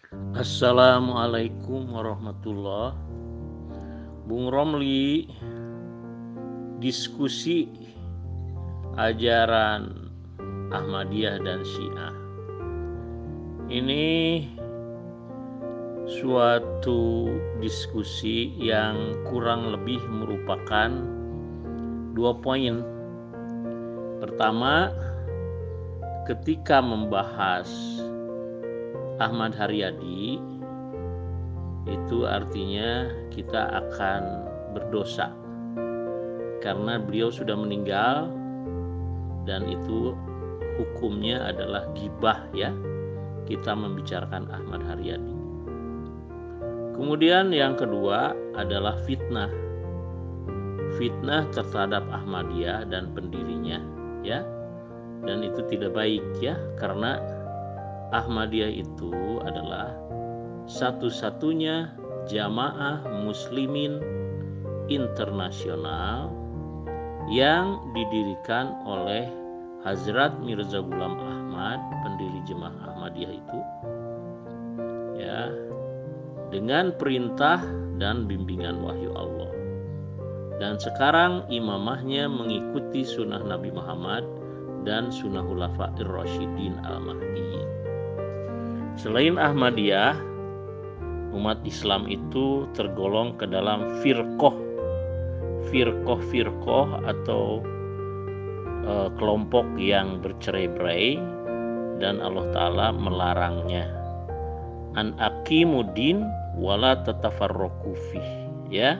Assalamualaikum warahmatullah. Bung Romli, diskusi ajaran Ahmadiyah dan Syiah ini suatu diskusi yang kurang lebih merupakan 2 poin. Pertama, ketika membahas Ahmad Haryadi, itu artinya kita akan berdosa karena beliau sudah meninggal, dan itu hukumnya adalah ghibah, ya, kita membicarakan Ahmad Haryadi. Kemudian yang kedua adalah fitnah terhadap Ahmadiyah dan pendirinya, ya, dan itu tidak baik, ya, karena Ahmadiyah itu adalah satu-satunya jamaah muslimin internasional yang didirikan oleh Hazrat Mirza Ghulam Ahmad, pendiri jemaah Ahmadiyah itu, ya, dengan perintah dan bimbingan wahyu Allah. Dan sekarang imamahnya mengikuti sunnah Nabi Muhammad dan sunnah Khulafair Rasyidin Al-Mahdiyyin. Selain Ahmadiyah, umat Islam itu tergolong ke dalam firqoh atau kelompok yang bercerai-berai, dan Allah Ta'ala melarangnya. An aqimuddin wala tatafarraqu fih, ya.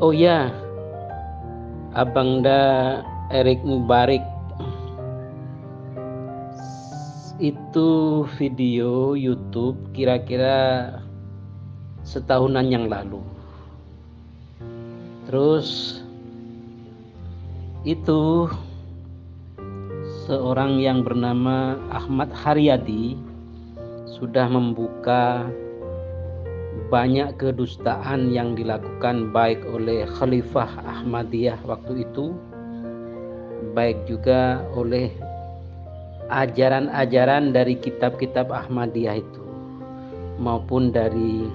Oh ya, Abangda Erik Mubarik, itu video YouTube kira-kira setahunan yang lalu. Terus itu seorang yang bernama Ahmad Haryadi sudah membuka banyak kedustaan yang dilakukan baik oleh Khalifah Ahmadiyah waktu itu, baik juga oleh ajaran-ajaran dari kitab-kitab Ahmadiyah itu, maupun dari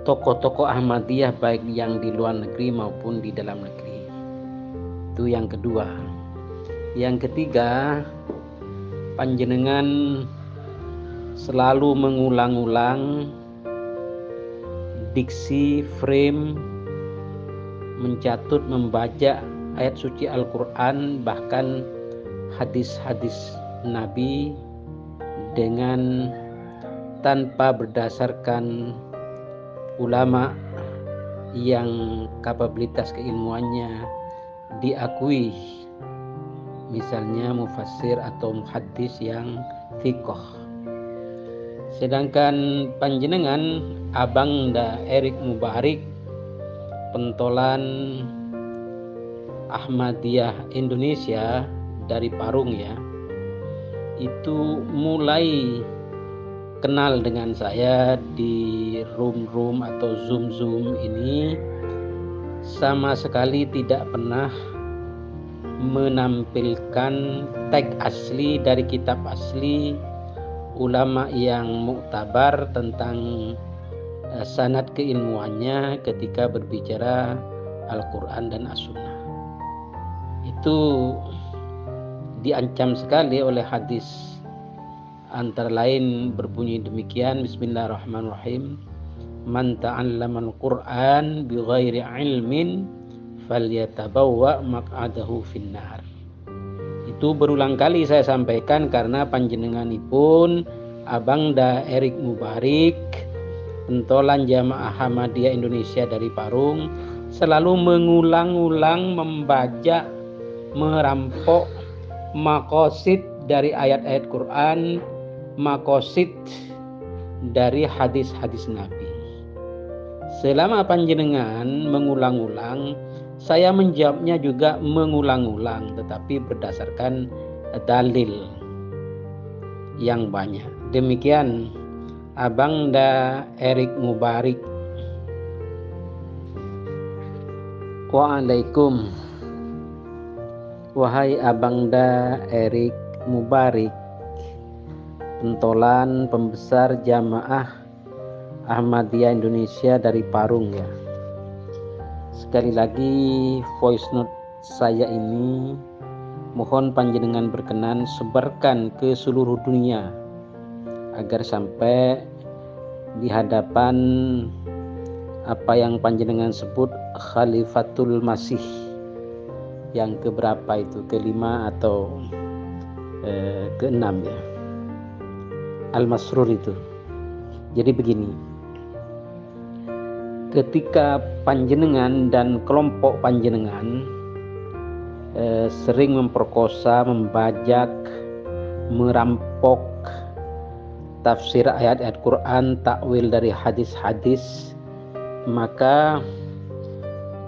tokoh-tokoh Ahmadiyah baik yang di luar negeri maupun di dalam negeri. Itu yang kedua. Yang ketiga, panjenengan selalu mengulang-ulang diksi, frame, mencatut, membaca ayat suci Al-Quran, bahkan hadis-hadis Nabi dengan tanpa berdasarkan ulama yang kapabilitas keilmuannya diakui, misalnya mufassir atau muhaddis yang thiqah. Sedangkan panjenengan Abangda Erik Mubarik, pentolan Ahmadiyah Indonesia dari Parung, ya, itu mulai kenal dengan saya di room atau zoom ini sama sekali tidak pernah menampilkan tag asli dari kitab asli ulama yang muktabar tentang sanad keilmuannya ketika berbicara Al-Quran dan As-Sunnah. Itu diancam sekali oleh hadis, antara lain berbunyi demikian, Bismillahirrahmanirrahim, man ta'allamal Qur'an bighairi ilmin falyatabawwa maq'adahu finnar. Itu berulang kali saya sampaikan karena panjenenganipun Abangda Erik Mubarik, pentolan jamaah Ahmadiyah Indonesia dari Parung, selalu mengulang-ulang membaca, merampok maqasid dari ayat-ayat Quran, maqasid dari hadis-hadis Nabi. Selama panjenengan mengulang-ulang, saya menjawabnya juga mengulang-ulang, tetapi berdasarkan dalil yang banyak. Demikian Abangda Erik Mubarik. Waalaikum. Wahai Abangda Erik Mubarik, pentolan pembesar Jamaah Ahmadiyah Indonesia dari Parung ya. Sekali lagi voice note saya ini mohon panjenengan berkenan sebarkan ke seluruh dunia agar sampai di hadapan apa yang panjenengan sebut Khalifatul Masih yang keberapa itu, kelima atau keenam ya, Al-Masrur itu. Jadi begini, ketika panjenengan dan kelompok panjenengan sering memperkosa, membajak, merampok tafsir ayat-ayat Quran, takwil dari hadis-hadis, maka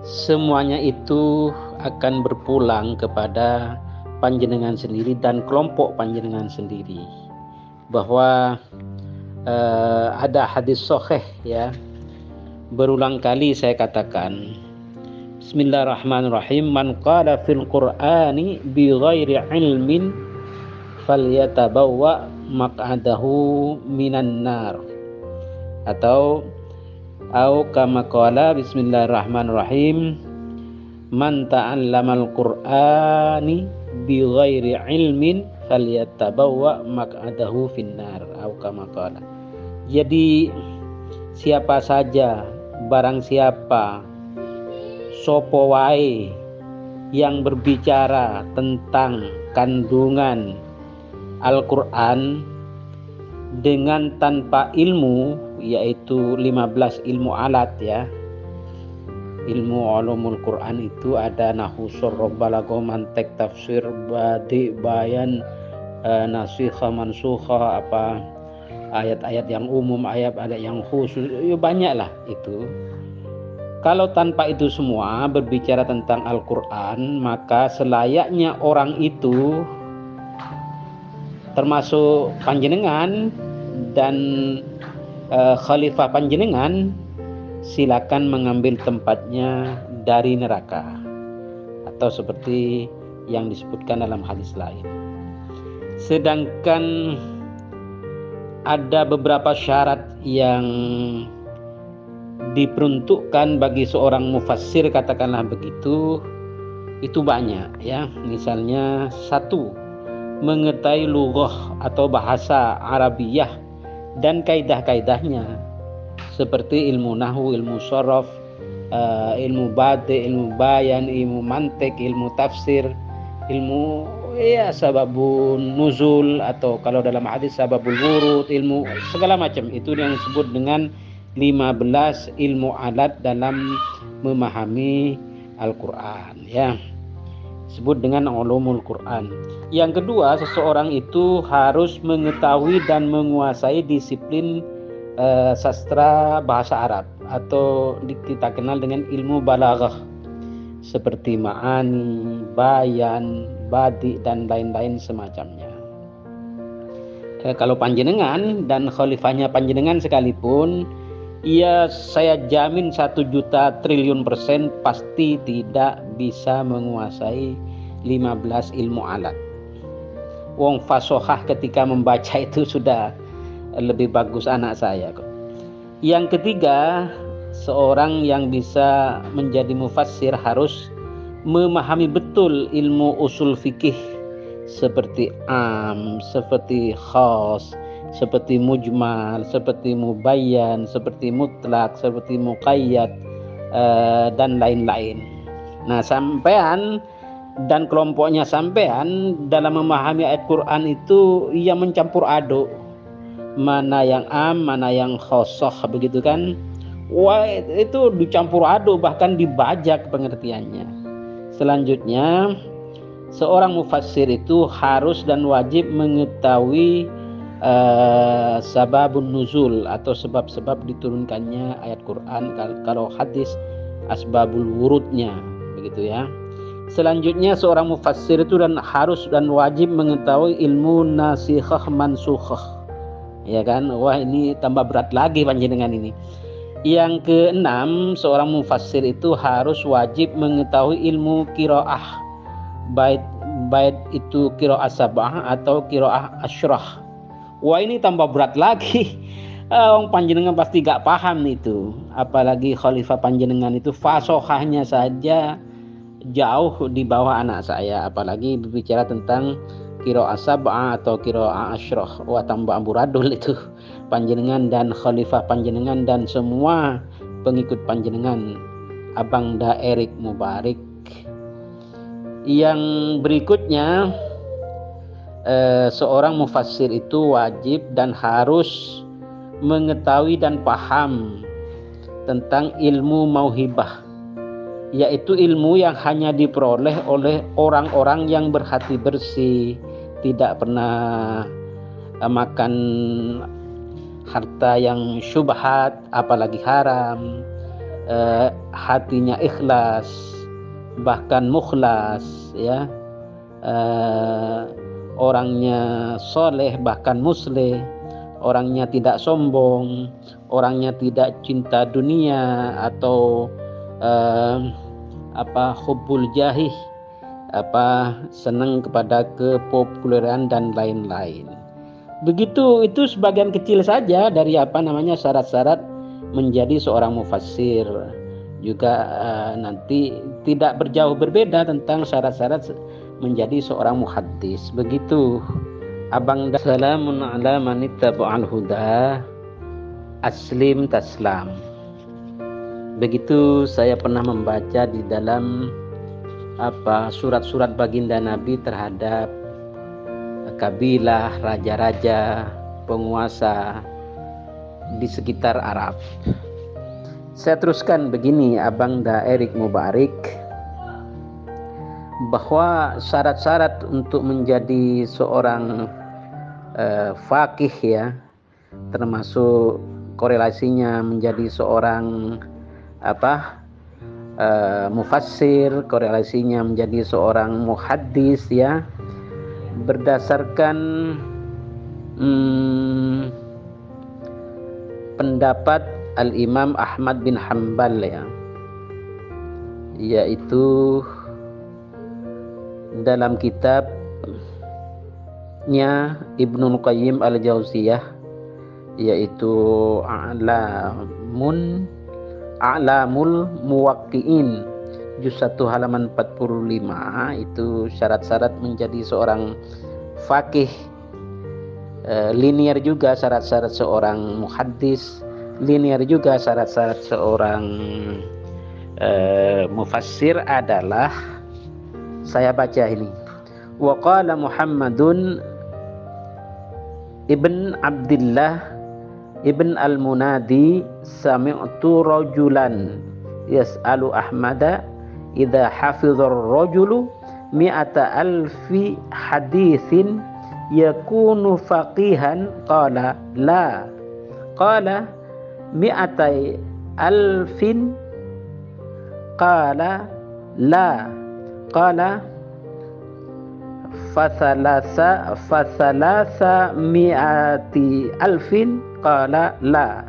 semuanya itu akan berpulang kepada panjenengan sendiri dan kelompok panjenengan sendiri. Bahwa ada hadis sahih ya, berulang kali saya katakan, Bismillahirrahmanirrahim, man qala fil Qur'ani bi ghairi ilmin falyatabawwa maq'adahu minan nar, atau kama qala Bismillahirrahmanirrahim, man ta'allamal Qur'ani bi ghairi ilmin falyatabawwa maq'adahu finnar, atau kama qala. Jadi siapa saja, barang siapa, sopo wae yang berbicara tentang kandungan Al-Quran dengan tanpa ilmu, yaitu 15 ilmu alat ya. Ilmu ulumul Quran itu ada nahwu, sharh, balaghah, mantiq, tafsir, badi, bayan, nasikha, mansukha, apa ayat-ayat yang umum, ayat-ayat yang khusus, ya banyak lah itu. Kalau tanpa itu semua berbicara tentang Al-Quran, maka selayaknya orang itu termasuk panjenengan dan khalifah panjenengan silakan mengambil tempatnya dari neraka, atau seperti yang disebutkan dalam hadis lain. Sedangkan ada beberapa syarat yang diperuntukkan bagi seorang mufassir, katakanlah begitu, itu banyak ya. Misalnya satu, mengetahui lughah atau bahasa Arabiyah dan kaidah-kaidahnya, seperti ilmu nahwu, ilmu sharaf, ilmu badi, ilmu bayan, ilmu mantik, ilmu tafsir, ilmu ya sababun nuzul, atau kalau dalam hadis sababul wurud, ilmu segala macam. Itu yang disebut dengan 15 ilmu alat dalam memahami Al-Quran ya, disebut dengan ulumul Quran. Yang kedua, seseorang itu harus mengetahui dan menguasai disiplin sastra bahasa Arab, atau kita kenal dengan ilmu balaghah, seperti ma'ani, bayan, badi, dan lain-lain semacamnya. Kalau panjenengan dan khalifahnya panjenengan sekalipun, ya saya jamin 1 juta triliun persen pasti tidak bisa menguasai 15 ilmu alat. Wong fasohah ketika membaca itu sudah lebih bagus anak saya kok. Yang ketiga, seorang yang bisa menjadi mufassir harus memahami betul ilmu usul fikih, seperti am, seperti khas, seperti mujmal, seperti mubayyan, seperti mutlak, seperti muqayyad, dan lain-lain. Nah, sampean dan kelompoknya sampean dalam memahami ayat Quran itu ia mencampur aduk, mana yang am, mana yang khosoh, begitu kan. Wah, itu dicampur aduk, bahkan dibajak pengertiannya. Selanjutnya, seorang mufassir itu harus dan wajib mengetahui sababun nuzul, atau sebab-sebab diturunkannya ayat Quran. Kalau hadis, asbabul wurudnya, begitu ya. Selanjutnya, seorang mufassir itu harus dan wajib mengetahui ilmu nasikhah mansukhah, ya kan. Wah, ini tambah berat lagi panjenengan ini. Yang keenam, seorang mufassir itu harus wajib mengetahui ilmu qiraah, baik itu qiraah sab'ah atau qiraah asyrah. Wah, ini tambah berat lagi. Wong panjenengan pasti gak paham itu. Apalagi khalifah panjenengan itu fasohahnya saja jauh di bawah anak saya. Apalagi berbicara tentang qiraah sab'ah atau qiraah asyrah. Wah, tambah amburadul itu. Panjenengan dan khalifah panjenengan dan semua pengikut panjenengan, Abang Da Erik Mubarik. Yang berikutnya, seorang mufassir itu wajib dan harus mengetahui dan paham tentang ilmu mauhibah, yaitu ilmu yang hanya diperoleh oleh orang-orang yang berhati bersih, tidak pernah makan harta yang syubhat apalagi haram, hatinya ikhlas bahkan mukhlas, ya, orangnya soleh bahkan musleh, orangnya tidak sombong, orangnya tidak cinta dunia atau hubbul jahih, senang kepada kepopuleran dan lain-lain. Begitu, itu sebagian kecil saja dari syarat-syarat menjadi seorang mufassir. Juga nanti tidak berjauh berbeda tentang syarat-syarat menjadi seorang muhaddis. Begitu Abang. Salamun ala manittaba'al huda aslim taslam. Begitu saya pernah membaca di dalam surat-surat baginda Nabi terhadap kabilah, raja-raja, penguasa di sekitar Arab. Saya teruskan begini, Abang Da Erik Mubarik, bahwa syarat-syarat untuk menjadi seorang faqih, ya, termasuk korelasinya menjadi seorang mufassir, korelasinya menjadi seorang muhaddis, ya, berdasarkan pendapat Al-Imam Ahmad bin Hanbal, ya, yaitu dalam kitabnya Ibnul Qayyim Al-Jauziyah, yaitu A'lamul Muwaqqi'in juz 1 halaman 45. Itu syarat-syarat menjadi seorang faqih, linear juga syarat-syarat seorang muhaddis, linear juga syarat-syarat seorang mufassir adalah, saya baca ini. Wa qala Muhammadun ibn Abdullah ibn al-Munadi sami'tu rajulan yas'alu Ahmada idza hafizar rajulu mi'ata alfi hadithin yakunu faqihan, qala la, qala mi'atai alfin, qala la, qala fathalasa mi'ati alfin, qala la,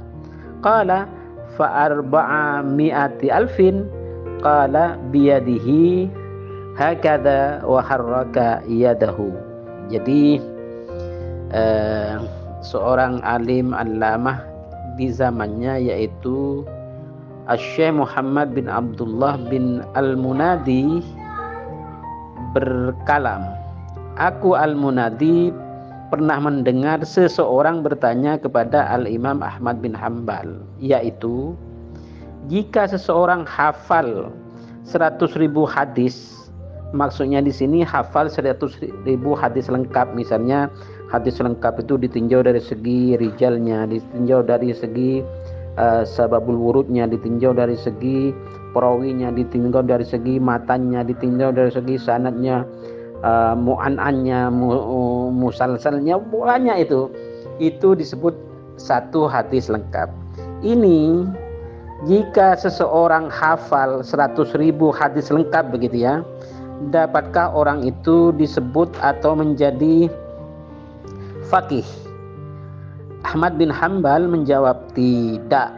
qala fa'arba'a mi'ati alfin, qala biyadihi hakadha wa harraka yadahu. Jadi seorang alim allamah di zamannya, yaitu Syekh Muhammad bin Abdullah bin Al-Munadi, berkalam, aku Al-Munadi pernah mendengar seseorang bertanya kepada Al-Imam Ahmad bin Hanbal, yaitu jika seseorang hafal 100.000 hadis, maksudnya di sini hafal 100.000 hadis lengkap. Misalnya hadis lengkap itu ditinjau dari segi rijalnya, ditinjau dari segi sababul wurudnya, ditinjau dari segi perawinya, ditinjau dari segi matanya, ditinjau dari segi sanadnya, mu'an'annya, musalsalnya, banyak itu disebut satu hadis lengkap. Ini jika seseorang hafal 100.000 hadis lengkap, begitu ya, dapatkah orang itu disebut atau menjadi faqih? Ahmad bin Hanbal menjawab tidak.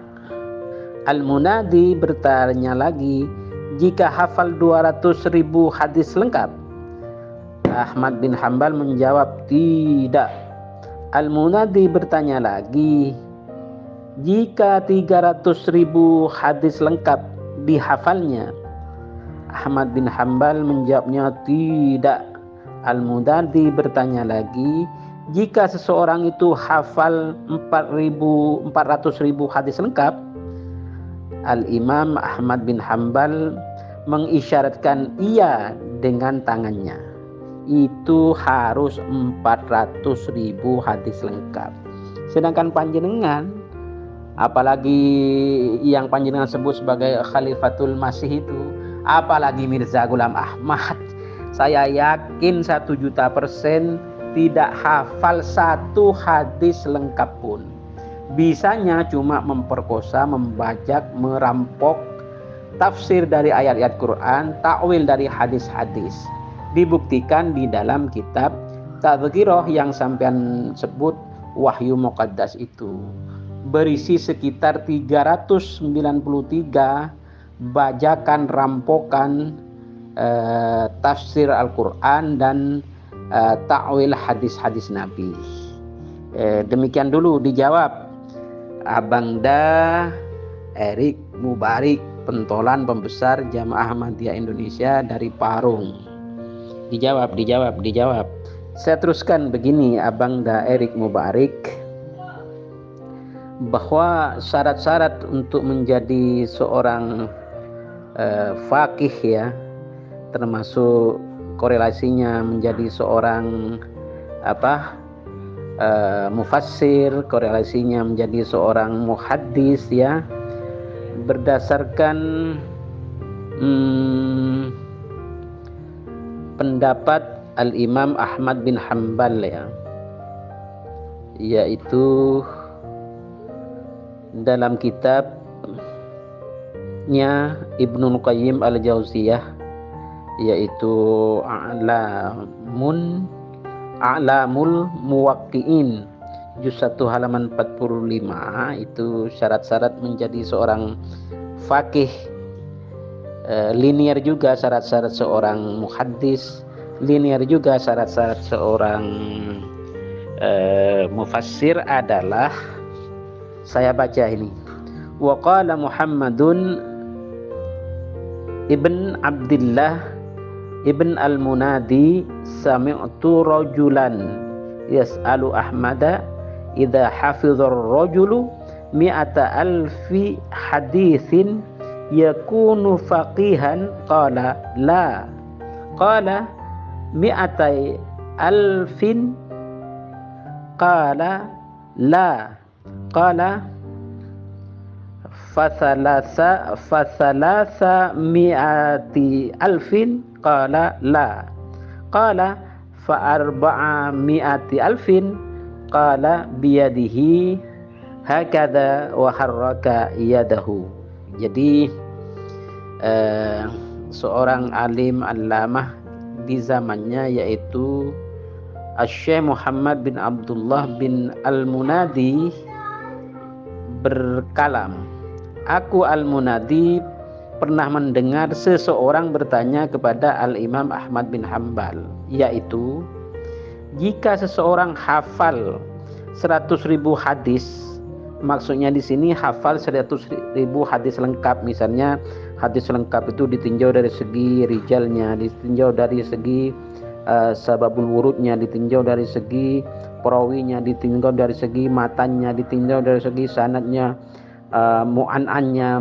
Al-Munadi bertanya lagi, jika hafal 200.000 hadis lengkap? Ahmad bin Hanbal menjawab tidak. Al-Munadi bertanya lagi, jika 300.000 hadis lengkap dihafalnya? Ahmad bin Hanbal menjawabnya tidak. Al-Munadi bertanya lagi, jika seseorang itu hafal 400.000 hadis lengkap? Al-Imam Ahmad bin Hanbal mengisyaratkan iya dengan tangannya. Itu harus 400.000 hadis lengkap. Sedangkan panjenengan, apalagi yang panjenengan sebut sebagai Khalifatul Masih itu, apalagi Mirza Ghulam Ahmad, saya yakin 1.000.000% tidak hafal satu hadis lengkap pun. Bisanya cuma memperkosa, membajak, merampok tafsir dari ayat-ayat Quran, takwil dari hadis-hadis. Dibuktikan di dalam kitab Tadhkirah yang sampean sebut Wahyu Muqaddas itu. Berisi sekitar 393 bajakan, rampokan tafsir Al-Quran dan takwil hadis-hadis Nabi. Demikian dulu dijawab Abang Da Erik Mubarik, pentolan pembesar Jamaah Ahmadiyah Indonesia dari Parung. Dijawab. Saya teruskan begini, Abang Da Erik Mubarik, bahwa syarat-syarat untuk menjadi seorang faqih ya, termasuk korelasinya menjadi seorang mufassir, korelasinya menjadi seorang muhaddis ya, berdasarkan pendapat Al-Imam Ahmad bin Hanbal ya, yaitu dalam kitabnya Ibnul Qayyim Al-Jauziyah, yaitu A'lamul Muwaqqi'in juz 1 halaman 45, itu syarat-syarat menjadi seorang faqih. Linier juga syarat-syarat seorang muhaddis, linier juga syarat-syarat seorang mufassir adalah, saya baca ini, wa qala Muhammadun ibn Abdullah ibn al-Munadi sami'tu rajulan yas'alu Ahmada idza hafizar rajulu mi'ata alfi hadithin yakunu faqihan, qala la, qala mi'atai alfin, qala la, qala fathalasa mi'ati alfin, qala la, qala fa mi'ati alfin, qala biyadihi hakadha wa harraka yadahu. Jadi seorang alim allamah di zamannya, yaitu Syekh Muhammad bin Abdullah bin Al-Munadi, berkalam, aku Al-Munadi pernah mendengar seseorang bertanya kepada Al-Imam Ahmad bin Hanbal, yaitu jika seseorang hafal 100.000 hadis, maksudnya di sini hafal 100.000 hadis lengkap. Misalnya hadis lengkap itu ditinjau dari segi rijalnya, ditinjau dari segi sababul wurudnya, ditinjau dari segi perawinya, ditinjau dari segi matanya, ditinjau dari segi sanadnya, mu'an'annya,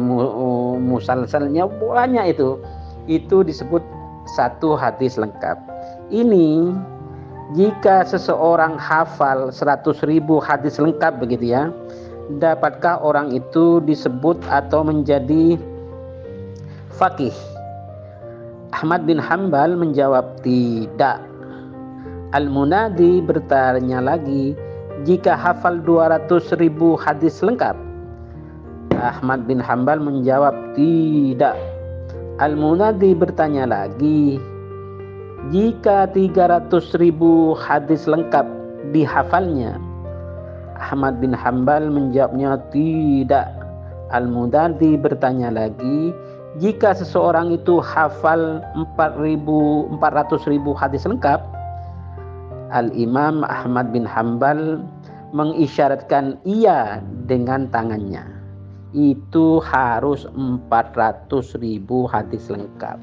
musalsalnya, banyak itu disebut satu hadis lengkap. Ini jika seseorang hafal 100.000 hadis lengkap begitu ya, dapatkah orang itu disebut atau menjadi faqih? Ahmad bin Hanbal menjawab tidak. Al-Munadi bertanya lagi, jika hafal 200.000 hadis lengkap? Ahmad bin Hanbal menjawab tidak. Al-Munadi bertanya lagi, jika 300.000 hadis lengkap dihafalnya? Ahmad bin Hanbal menjawabnya tidak. Al-Munadi bertanya lagi, jika seseorang itu hafal 400.000 hadis lengkap? Al-Imam Ahmad bin Hanbal mengisyaratkan iya dengan tangannya. Itu harus 400.000 hadis lengkap.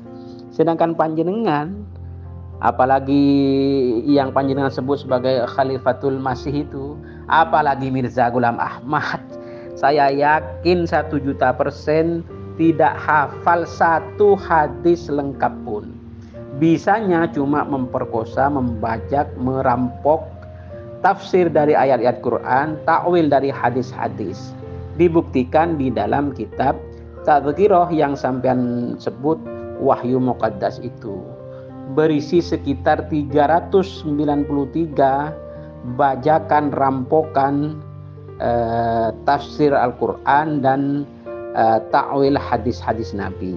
Sedangkan panjenengan, apalagi yang panjenengan sebut sebagai Khalifatul Masih itu, apalagi Mirza Ghulam Ahmad, saya yakin 1.000.000% tidak hafal satu hadis lengkap pun. Bisanya cuma memperkosa, membajak, merampok tafsir dari ayat-ayat Quran, takwil dari hadis-hadis. Dibuktikan di dalam kitab Tadhkirah yang sampean sebut Wahyu Muqaddas itu. Berisi sekitar 393 bajakan, rampokan tafsir Al-Quran dan takwil hadis-hadis Nabi.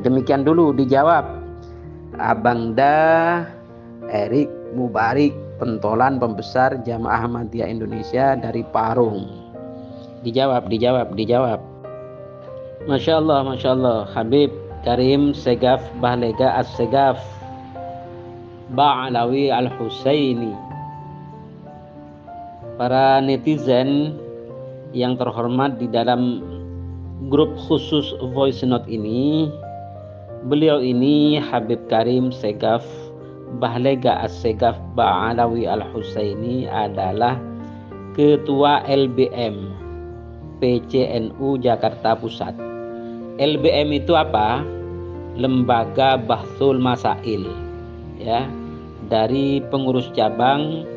Demikian dulu dijawab Abang Da Erik Mubarik, pentolan pembesar Jamaah Ahmadiyah Indonesia dari Parung. Dijawab. Masya Allah. Habib Karim Segaf Bahlega As-Segaf Ba'alawi Al-Husaini. Para netizen yang terhormat di dalam grup khusus voice note ini, beliau ini Habib Karim Segaf Bahlega As-Segaf Ba'alawi Al-Husaini adalah Ketua LBM PCNU Jakarta Pusat. LBM itu apa? Lembaga Bahthul Masail, ya, dari pengurus cabang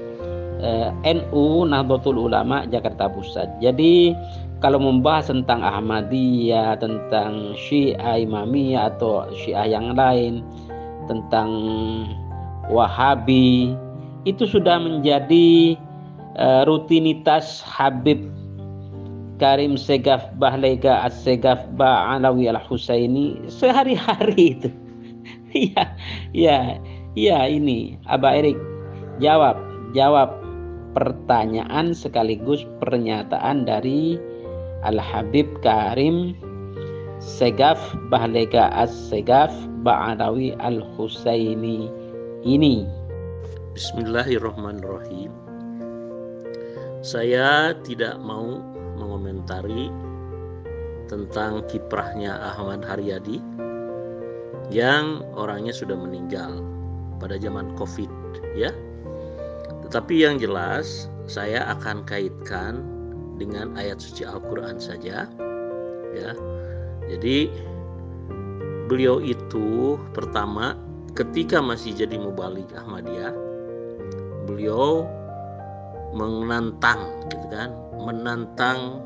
NU Nahdlatul Ulama Jakarta Pusat. Jadi kalau membahas tentang Ahmadiyah, tentang Syiah Imamiyah atau Syiah yang lain, tentang Wahabi, itu sudah menjadi rutinitas Habib Karim Segaf Bahlega As-Segaf Ba'alawi Al-Husaini sehari-hari itu. Ya, ini Abah Erik jawab pertanyaan sekaligus pernyataan dari Al-Habib Karim Segaf Bahlega As-Segaf Ba'alawi Al-Husaini ini. Bismillahirrahmanirrahim. Saya tidak mau mengomentari tentang kiprahnya Ahmad Haryadi yang orangnya sudah meninggal pada zaman Covid, ya. Tetapi yang jelas saya akan kaitkan dengan ayat suci Al-Quran saja, ya. Jadi beliau itu pertama ketika masih jadi mubalik Ahmadiyah, beliau menantang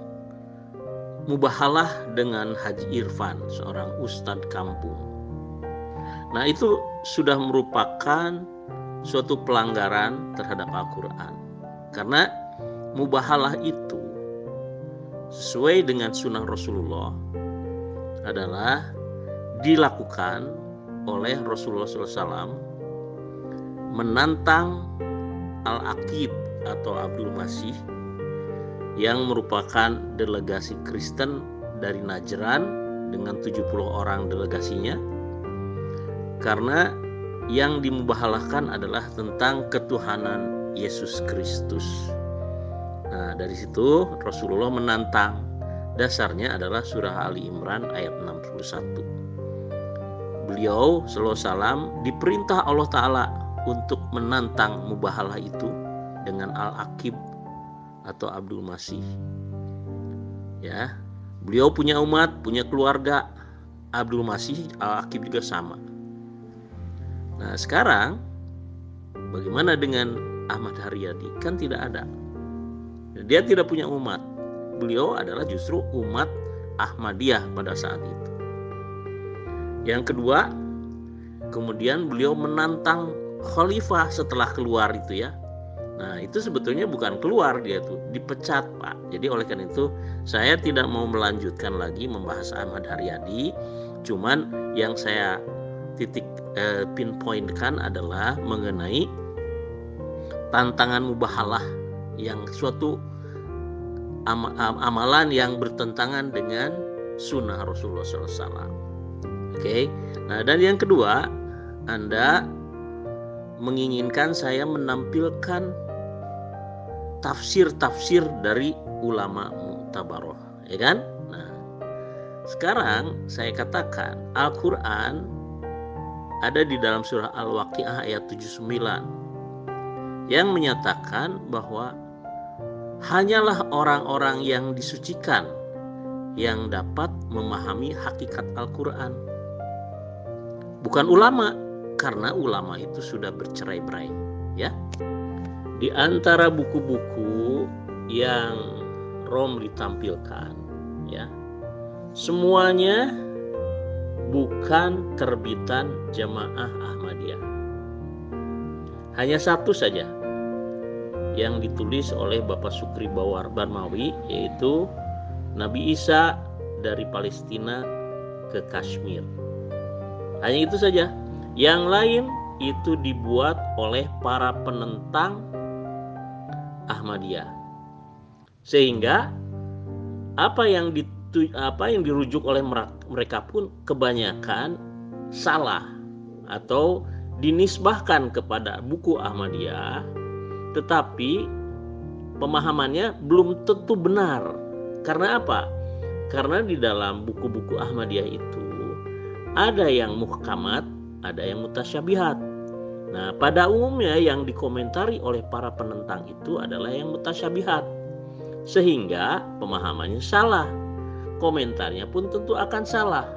mubahalah dengan Haji Irfan, seorang ustadz kampung. Nah, itu sudah merupakan suatu pelanggaran terhadap Al-Quran, karena mubahalah itu sesuai dengan sunnah Rasulullah adalah dilakukan oleh Rasulullah SAW menantang Al-Aqib atau Abdul Masih yang merupakan delegasi Kristen dari Najran dengan 70 orang delegasinya, karena yang dimubahalahkan adalah tentang ketuhanan Yesus Kristus. Nah, dari situ Rasulullah menantang. Dasarnya adalah surah Ali Imran ayat 61. Beliau sallallahu alaihi wasallam diperintah Allah Ta'ala untuk menantang mubahalah itu dengan Al-Aqib atau Abdul Masih. Ya, beliau punya umat, punya keluarga. Abdul Masih, Al-Aqib juga sama. Nah, sekarang bagaimana dengan Ahmad Haryadi? Kan tidak ada. Dia tidak punya umat. Beliau adalah justru umat Ahmadiyah pada saat itu. Yang kedua, kemudian beliau menantang khalifah setelah keluar itu, ya. Nah, itu sebetulnya bukan keluar, dia tuh dipecat, Pak. Jadi oleh karena itu saya tidak mau melanjutkan lagi membahas Ahmad Haryadi. Cuman yang saya pinpointkan adalah mengenai tantangan mubahalah yang suatu amalan yang bertentangan dengan sunnah Rasulullah SAW. Oke. Nah, dan yang kedua, Anda menginginkan saya menampilkan tafsir-tafsir dari ulama mu'tabaroh, ya kan? Nah, sekarang saya katakan Al-Quran ada di dalam surah Al-Waqiah ayat 79 yang menyatakan bahwa hanyalah orang-orang yang disucikan yang dapat memahami hakikat Al-Quran, bukan ulama, karena ulama itu sudah bercerai-berai, ya. Di antara buku-buku yang Rom ditampilkan, ya, semuanya bukan terbitan Jamaah Ahmadiyah. Hanya satu saja yang ditulis oleh Bapak Sukri Bawar Barmawi, yaitu Nabi Isa dari Palestina ke Kashmir. Hanya itu saja. Yang lain itu dibuat oleh para penentang Ahmadiyah, sehingga apa yang dirujuk oleh mereka pun kebanyakan salah atau dinisbahkan kepada buku Ahmadiyah, tetapi pemahamannya belum tentu benar. Karena apa? Karena di dalam buku-buku Ahmadiyah itu ada yang muhkamat, ada yang mutasyabihat. Nah, pada umumnya yang dikomentari oleh para penentang itu adalah yang mutasyabihat, sehingga pemahamannya salah, komentarnya pun tentu akan salah,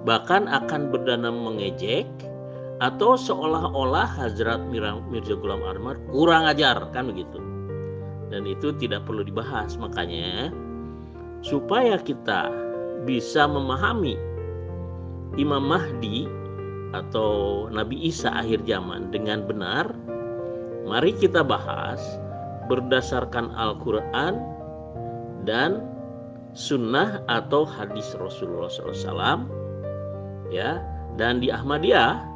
bahkan akan berdana mengejek atau seolah-olah Hazrat Mirza Ghulam Ahmad kurang ajar, kan begitu. Dan itu tidak perlu dibahas. Makanya supaya kita bisa memahami Imam Mahdi atau Nabi Isa akhir zaman dengan benar, mari kita bahas berdasarkan Al-Quran dan sunnah atau hadis Rasulullah SAW, ya. Dan di Ahmadiyah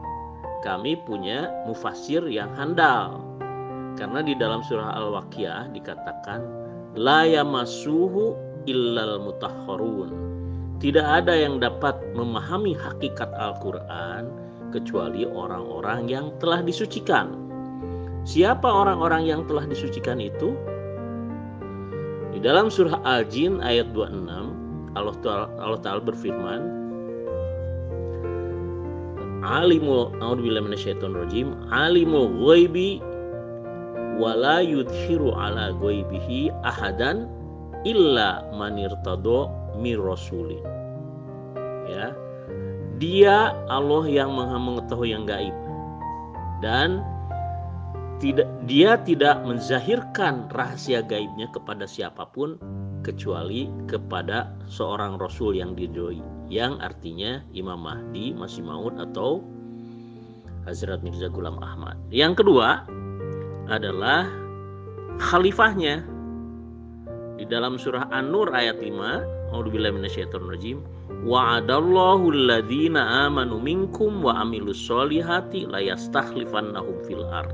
kami punya mufassir yang handal, karena di dalam surah Al-Waqiah dikatakan la yamassuhu illal mutahharun, tidak ada yang dapat memahami hakikat Al-Quran kecuali orang-orang yang telah disucikan. Siapa orang-orang yang telah disucikan itu? Di dalam surah Al-Jin ayat 26 Allah Ta'ala berfirman, a'udzubillahi minasyaitonir rajim, alimul ghaibi wala yudhiru ala ghaibihi ahadan illa man irtado mir rasulin. Ya, Dia Allah yang Maha mengetahui yang gaib, dan Dia tidak menzahirkan rahasia gaibnya kepada siapapun kecuali kepada seorang rasul yang diridhoi, yang artinya Imam Mahdi, Masih Maud atau Hazrat Mirza Ghulam Ahmad. Yang kedua adalah khalifahnya. Di dalam surah An-Nur ayat 5, a'udzubillahi minasyaitonirrajim, wa'adallahu alladhina amanu minkum wa amilus solihati layastakhlifannahum fil ard.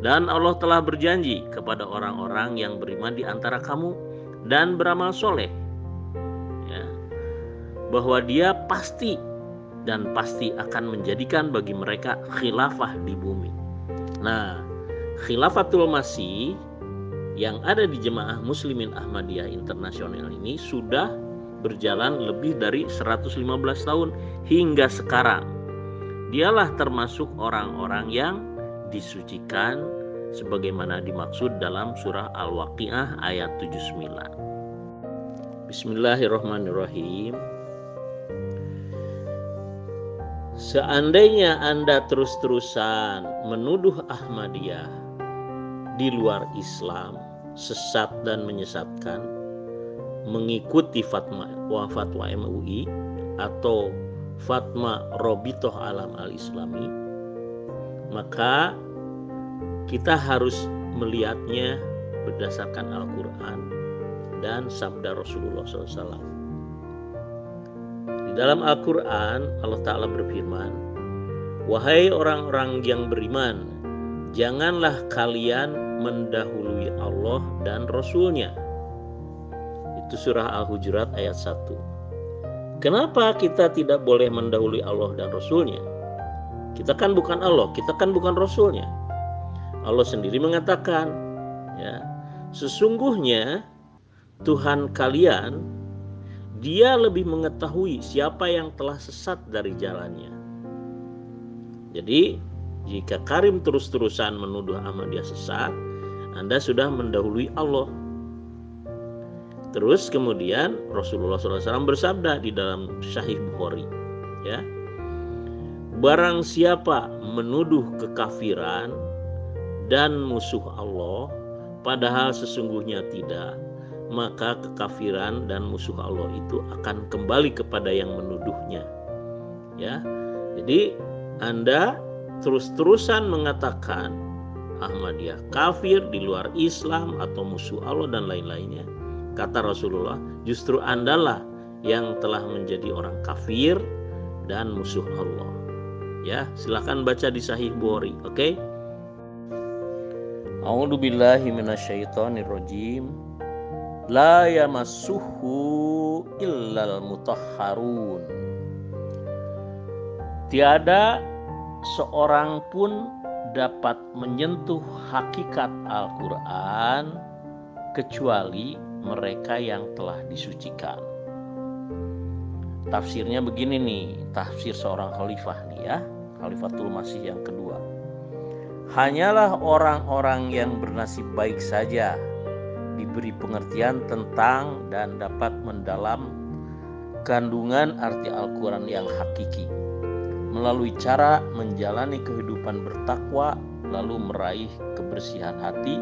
Dan Allah telah berjanji kepada orang-orang yang beriman di antara kamu dan beramal soleh, ya, bahwa Dia pasti akan menjadikan bagi mereka khilafah di bumi. Nah, Khilafatul Masih yang ada di Jemaah Muslimin Ahmadiyah Internasional ini sudah berjalan lebih dari 115 tahun hingga sekarang. Dialah termasuk orang-orang yang disucikan sebagaimana dimaksud dalam surah Al-Waqiah ayat 79. Bismillahirrahmanirrahim. Seandainya Anda terus-terusan menuduh Ahmadiyah di luar Islam sesat dan menyesatkan, mengikuti fatwa MUI atau fatwa Robitoh Alam Al-Islami, maka kita harus melihatnya berdasarkan Al-Quran dan sabda Rasulullah SAW. Di dalam Al-Quran Allah Ta'ala berfirman, wahai orang-orang yang beriman, janganlah kalian mendahului Allah dan Rasul-Nya. Itu surah Al-Hujurat ayat 1. Kenapa kita tidak boleh mendahului Allah dan Rasul-Nya? Kita kan bukan Allah, kita kan bukan Rasul-Nya. Allah sendiri mengatakan, ya, Sesungguhnya Tuhan kalian, Dia lebih mengetahui siapa yang telah sesat dari jalannya. Jadi jika Karim terus-terusan menuduh Ahmadiyah sesat, Anda sudah mendahului Allah. Terus kemudian Rasulullah SAW bersabda di dalam Sahih Bukhari, ya, barang siapa menuduh kekafiran dan musuh Allah, padahal sesungguhnya tidak, maka kekafiran dan musuh Allah itu akan kembali kepada yang menuduhnya. Ya, jadi Anda terus-terusan mengatakan Ahmadiyah kafir, di luar Islam atau musuh Allah dan lain-lainnya. Kata Rasulullah, justru Andalah yang telah menjadi orang kafir dan musuh Allah. Ya, silakan baca di Sahih Bukhari, oke? A'udzu billahi minasyaitonir rajim. La yamassuhu illal mutahharun. Tiada seorang pun dapat menyentuh hakikat Al-Quran kecuali mereka yang telah disucikan. Tafsirnya begini nih, tafsir seorang khalifah nih ya, Khalifatul Masih yang kedua. Hanyalah orang-orang yang bernasib baik saja diberi pengertian tentang dan dapat mendalam kandungan arti Al-Quran yang hakiki melalui cara menjalani kehidupan bertakwa, lalu meraih kebersihan hati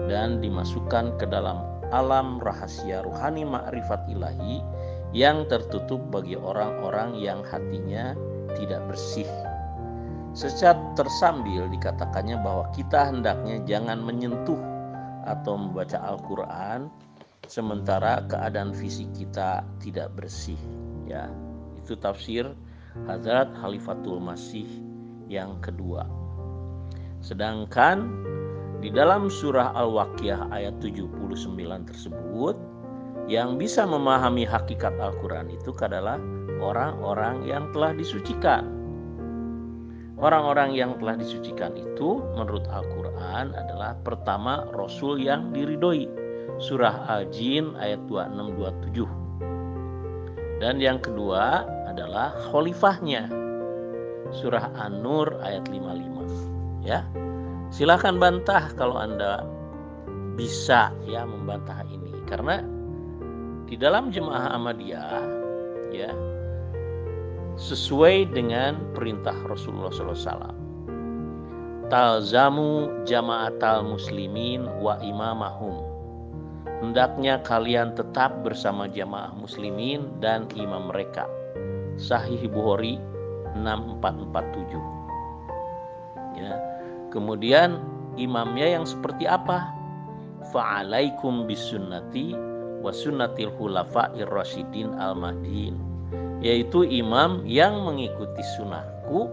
dan dimasukkan ke dalam alam rahasia ruhani ma'rifat ilahi yang tertutup bagi orang-orang yang hatinya tidak bersih. Secara tersambil dikatakannya bahwa kita hendaknya jangan menyentuh atau membaca Al-Quran sementara keadaan fisik kita tidak bersih. Ya, itu tafsir Hazrat Khalifatul Masih yang kedua. Sedangkan di dalam surah Al-Waqiah ayat 79 tersebut, yang bisa memahami hakikat Al-Quran itu adalah orang-orang yang telah disucikan. Orang-orang yang telah disucikan itu menurut Al-Quran adalah pertama Rasul yang diridhoi, surah Al-Jin ayat 26-27. Dan yang kedua adalah khalifahnya, surah An-Nur ayat 55. Ya, silahkan bantah kalau Anda bisa ya membantah ini, karena di dalam jemaah Ahmadiyah ya sesuai dengan perintah Rasulullah SAW, talzamu jama'atal muslimin wa imamahum, hendaknya kalian tetap bersama jamaah muslimin dan imam mereka. Sahih Bukhari 6447. Ya. Kemudian imamnya yang seperti apa? Fa'alaikum bisunnati wa sunnatil khulafa'ir rasyidin al-mahdiin, yaitu imam yang mengikuti sunnahku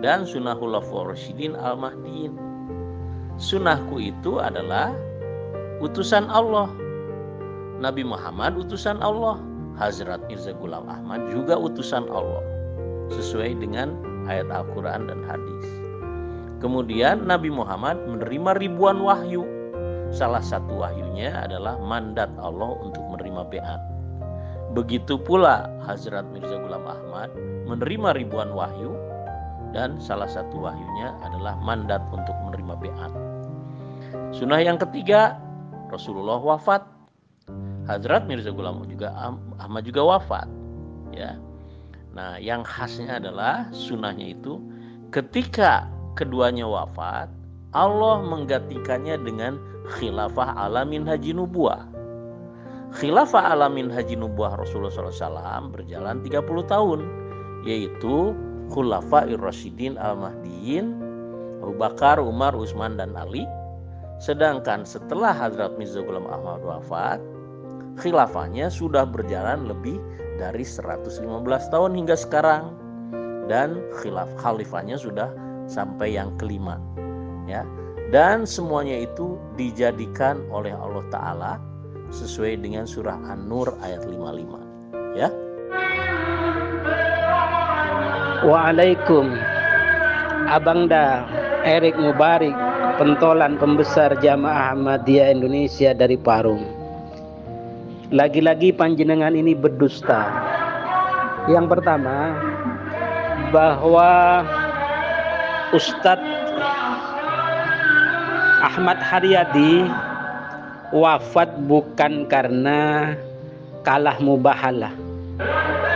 dan sunnah khulafa'ir rasyidin al-mahdiin. Sunnahku itu adalah utusan Allah. Nabi Muhammad utusan Allah, Hazrat Mirza Ghulam Ahmad juga utusan Allah, sesuai dengan ayat Al-Quran dan hadis. Kemudian Nabi Muhammad menerima ribuan wahyu. Salah satu wahyunya adalah mandat Allah untuk menerima baiat. Begitu pula Hazrat Mirza Ghulam Ahmad menerima ribuan wahyu, dan salah satu wahyunya adalah mandat untuk menerima baiat. Sunnah yang ketiga, Rasulullah wafat, Hazrat Mirza Ghulam Ahmad juga wafat. Ya. Nah, yang khasnya adalah sunnahnya itu ketika keduanya wafat, Allah menggantikannya dengan khilafah alamin haji nubuah. Khilafah alamin haji nubuah Rasulullah SAW berjalan 30 tahun, yaitu Khulafair Rasyidin al-Mahdiin, Abu Bakar, Umar, Utsman, dan Ali. Sedangkan setelah Hazrat Mirza Ghulam Ahmad wafat, khilafahnya sudah berjalan lebih dari 115 tahun hingga sekarang, dan khalifahnya sudah sampai yang kelima. Ya. Dan semuanya itu dijadikan oleh Allah Ta'ala sesuai dengan surah An-Nur ayat 55. Ya. Waalaikum Abangda Erik Mubarik pentolan pembesar Jamaah Ahmadiyah Indonesia dari Parung. Lagi-lagi panjenengan ini berdusta. Yang pertama, bahwa Ustadz Ahmad Haryadi wafat bukan karena kalah mubahalah,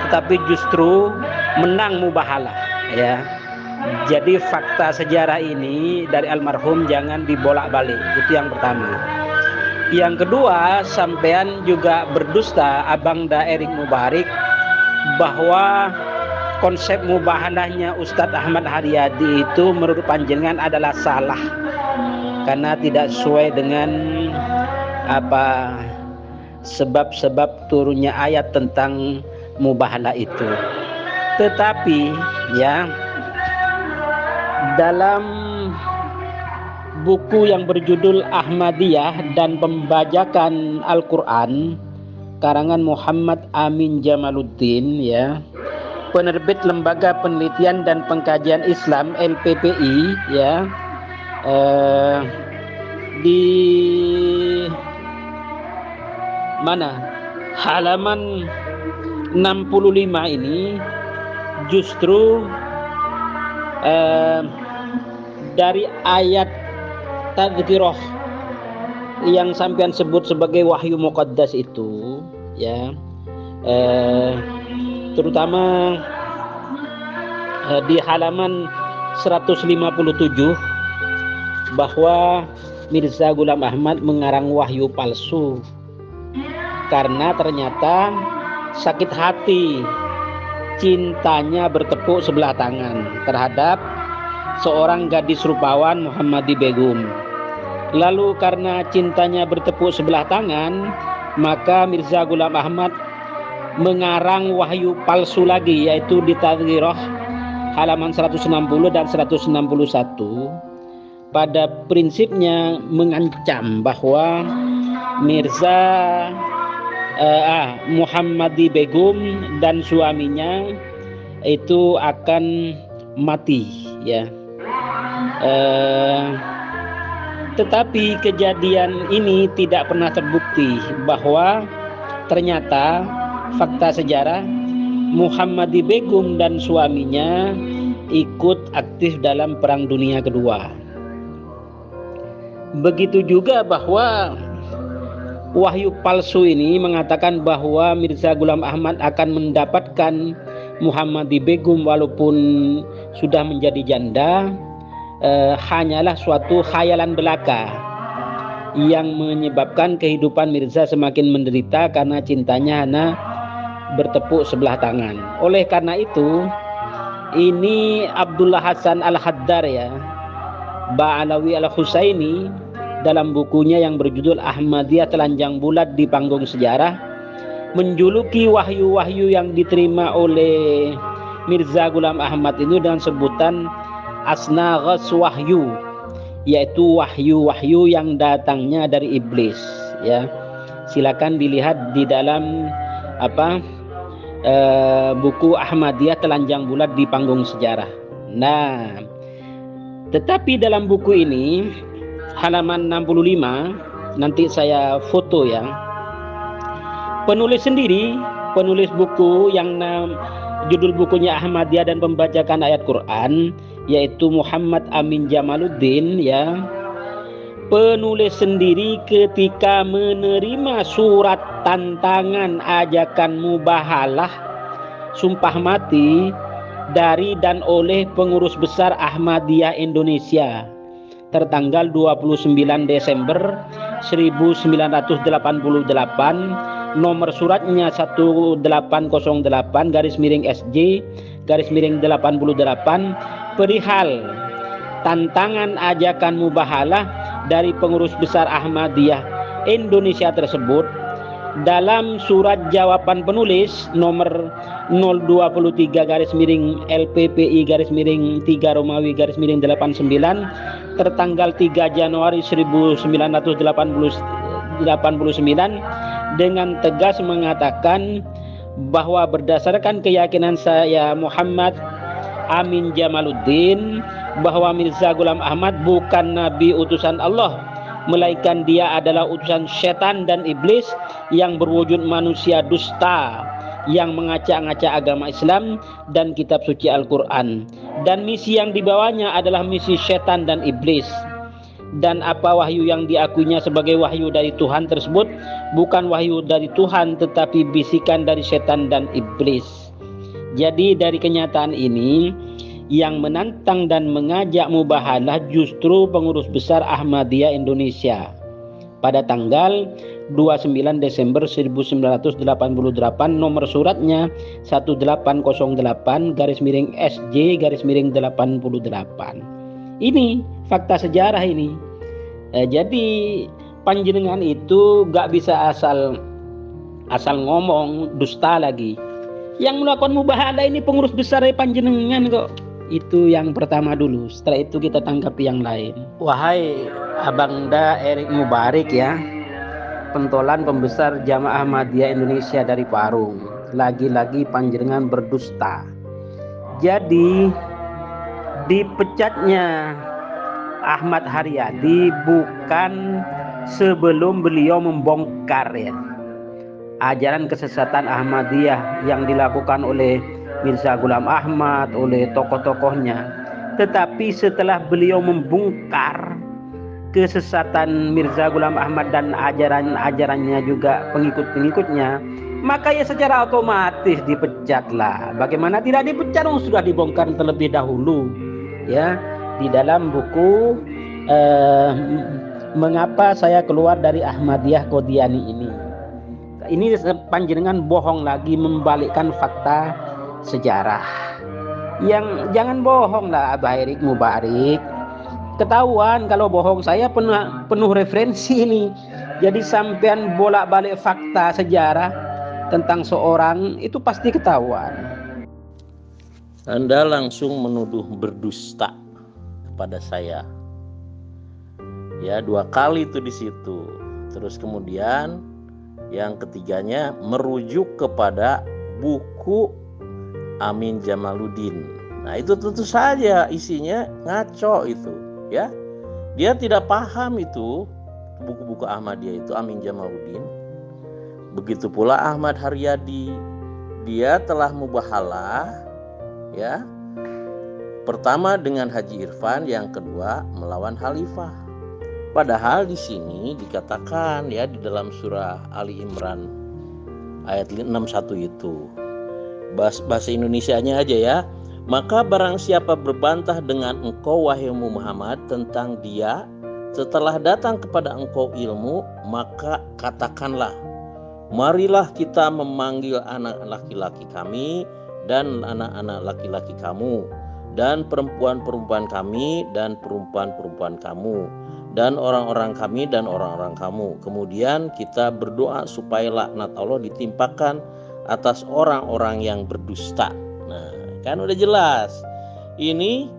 tetapi justru menang mubahalah, ya. Jadi fakta sejarah ini dari almarhum jangan dibolak-balik. Itu yang pertama. Yang kedua, sampean juga berdusta, Abang Da Erik Mubarik, bahwa konsep mubahalahnya Ustadz Ahmad Haryadi itu menurut panjenengan adalah salah karena tidak sesuai dengan sebab-sebab turunnya ayat tentang mubahalah itu. Tetapi ya, dalam buku yang berjudul Ahmadiyah dan Pembajakan Al-Quran karangan Muhammad Amin Jamaluddin, ya, penerbit Lembaga Penelitian dan Pengkajian Islam LPPI, ya, di mana halaman 65 ini justru dari ayat tadzkirah yang sampean sebut sebagai wahyu muqaddas itu, ya, terutama di halaman 157, bahwa Mirza Ghulam Ahmad mengarang wahyu palsu karena ternyata sakit hati cintanya bertepuk sebelah tangan terhadap seorang gadis rupawan Muhammadi Begum. Lalu karena cintanya bertepuk sebelah tangan, maka Mirza Ghulam Ahmad mengarang wahyu palsu lagi, yaitu di Tadzkirah halaman 160 dan 161. Pada prinsipnya mengancam bahwa Mirza Muhammadi Begum dan suaminya itu akan mati, ya. Tetapi kejadian ini tidak pernah terbukti, bahwa ternyata fakta sejarah Muhammadi Begum dan suaminya ikut aktif dalam Perang Dunia Kedua. Begitu juga bahwa wahyu palsu ini mengatakan bahwa Mirza Ghulam Ahmad akan mendapatkan Muhammadi Begum walaupun sudah menjadi janda, hanyalah suatu khayalan belaka yang menyebabkan kehidupan Mirza semakin menderita karena cintanya hanya bertepuk sebelah tangan. Oleh karena itu, ini Abdullah Hasan Al-Haddar, ya, Ba'alawi Al-Husaini, dalam bukunya yang berjudul Ahmadiyah Telanjang Bulat di Panggung Sejarah, menjuluki wahyu-wahyu yang diterima oleh Mirza Ghulam Ahmad ini dengan sebutan asnaghas wahyu, yaitu wahyu-wahyu yang datangnya dari iblis, ya. Silakan dilihat di dalam buku Ahmadiyah Telanjang Bulat di Panggung Sejarah. Nah, tetapi dalam buku ini halaman 65, nanti saya foto, ya, penulis sendiri, penulis buku yang judul bukunya Ahmadiyah dan Pembajakan Ayat Quran, yaitu Muhammad Amin Jamaluddin, ya, penulis sendiri ketika menerima surat tantangan ajakan mubahalah sumpah mati dari dan oleh pengurus besar Ahmadiyah Indonesia tertanggal 29 Desember 1988, nomor suratnya 1808-SJ-88, perihal tantangan ajakan mubahalah dari pengurus besar Ahmadiyah Indonesia tersebut. Dalam surat jawaban penulis nomor 023-LPPI-3-3-89 tertanggal 3 Januari 1989 dengan tegas mengatakan bahwa berdasarkan keyakinan saya, Muhammad Amin Jamaluddin bahwa Mirza Ghulam Ahmad bukan nabi utusan Allah, melainkan dia adalah utusan setan dan iblis yang berwujud manusia dusta yang mengacak-ngacak agama Islam dan kitab suci Al-Quran, dan misi yang dibawanya adalah misi setan dan iblis. Dan apa wahyu yang diakuinya sebagai wahyu dari Tuhan tersebut bukan wahyu dari Tuhan, tetapi bisikan dari setan dan iblis. Jadi dari kenyataan ini, yang menantang dan mengajak mubahalah justru pengurus besar Ahmadiyah Indonesia pada tanggal 29 Desember 1988, nomor suratnya 1808-SJ-88. Ini fakta sejarah ini. Jadi panjenengan itu gak bisa asal ngomong dusta lagi. Yang melakukan mubahalah ini pengurus besar panjenengan kok. Itu yang pertama dulu. Setelah itu kita tanggapi yang lain. Wahai Abangda Erik Mubarik ya, pentolan pembesar Jamaah Ahmadiyah Indonesia dari Parung, lagi-lagi panjenengan berdusta. Jadi dipecatnya Ahmad Haryadi bukan sebelum beliau membongkar ya ajaran kesesatan Ahmadiyah yang dilakukan oleh Mirza Ghulam Ahmad, oleh tokoh-tokohnya, tetapi setelah beliau membongkar kesesatan Mirza Ghulam Ahmad dan ajaran-ajarannya juga pengikut-pengikutnya, maka ya secara otomatis dipecatlah. Bagaimana tidak dipecat? Sudah dibongkar terlebih dahulu ya di dalam buku Mengapa Saya Keluar dari Ahmadiyah Qodiani ini. Ini panjenengan bohong lagi, membalikkan fakta sejarah. Yang jangan bohong lah Abah Erik Mubarik. Ketahuan kalau bohong, saya penuh referensi ini. Jadi sampean bolak-balik fakta sejarah tentang seorang itu pasti ketahuan. Anda langsung menuduh berdusta kepada saya. Ya, 2 kali itu di situ. Terus kemudian yang ketiganya merujuk kepada buku Amin Jamaluddin. Nah, itu tentu saja isinya ngaco itu, ya. Dia tidak paham itu buku-buku Ahmadiyah itu Amin Jamaluddin. Begitu pula Ahmad Haryadi, dia telah mubahalah ya. Pertama dengan Haji Irfan, yang kedua melawan Khalifah. Padahal di sini dikatakan ya di dalam surah Ali Imran ayat 61 itu. Bahasa Indonesianya aja ya. Maka barang siapa berbantah dengan engkau wahai Muhammad tentang dia setelah datang kepada engkau ilmu, maka katakanlah, marilah kita memanggil anak laki-laki kami dan anak-anak laki-laki kamu, dan perempuan-perempuan kami dan perempuan-perempuan kamu, dan orang-orang kami dan orang-orang kamu. Kemudian kita berdoa supaya laknat Allah ditimpakan atas orang-orang yang berdusta. Nah, kan udah jelas. Ini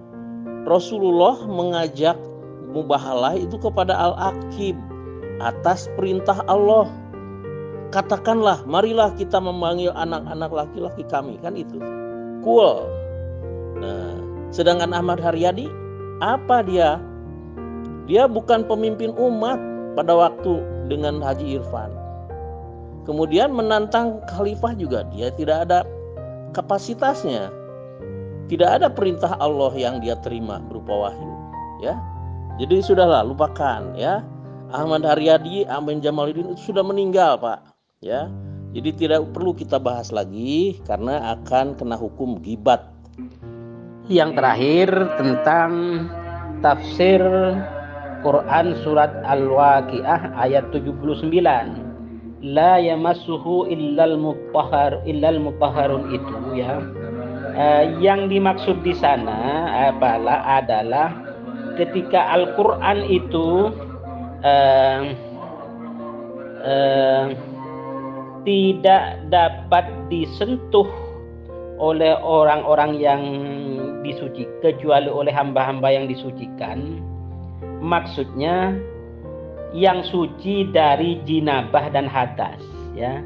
Rasulullah mengajak mubahalah itu kepada Al-Aqib atas perintah Allah. Katakanlah, marilah kita memanggil anak-anak laki-laki kami, kan itu. Cool. Nah, sedangkan Ahmad Haryadi, apa dia? Dia bukan pemimpin umat pada waktu dengan Haji Irfan. Kemudian menantang khalifah juga dia tidak ada kapasitasnya. Tidak ada perintah Allah yang dia terima berupa wahyu, ya. Jadi sudahlah, lupakan ya. Ahmad Haryadi, Amin Jamaluddin itu sudah meninggal, Pak. Ya, jadi tidak perlu kita bahas lagi karena akan kena hukum ghibat. Yang terakhir tentang tafsir Quran surat Al-Waqiah ayat 79. La yamassuhu illal mutahharun itu ya. Yang dimaksud di sana adalah ketika Al-Quran itu tidak dapat disentuh oleh orang-orang yang disuci kecuali oleh hamba-hamba yang disucikan. Maksudnya yang suci dari jinabah dan hadas, ya.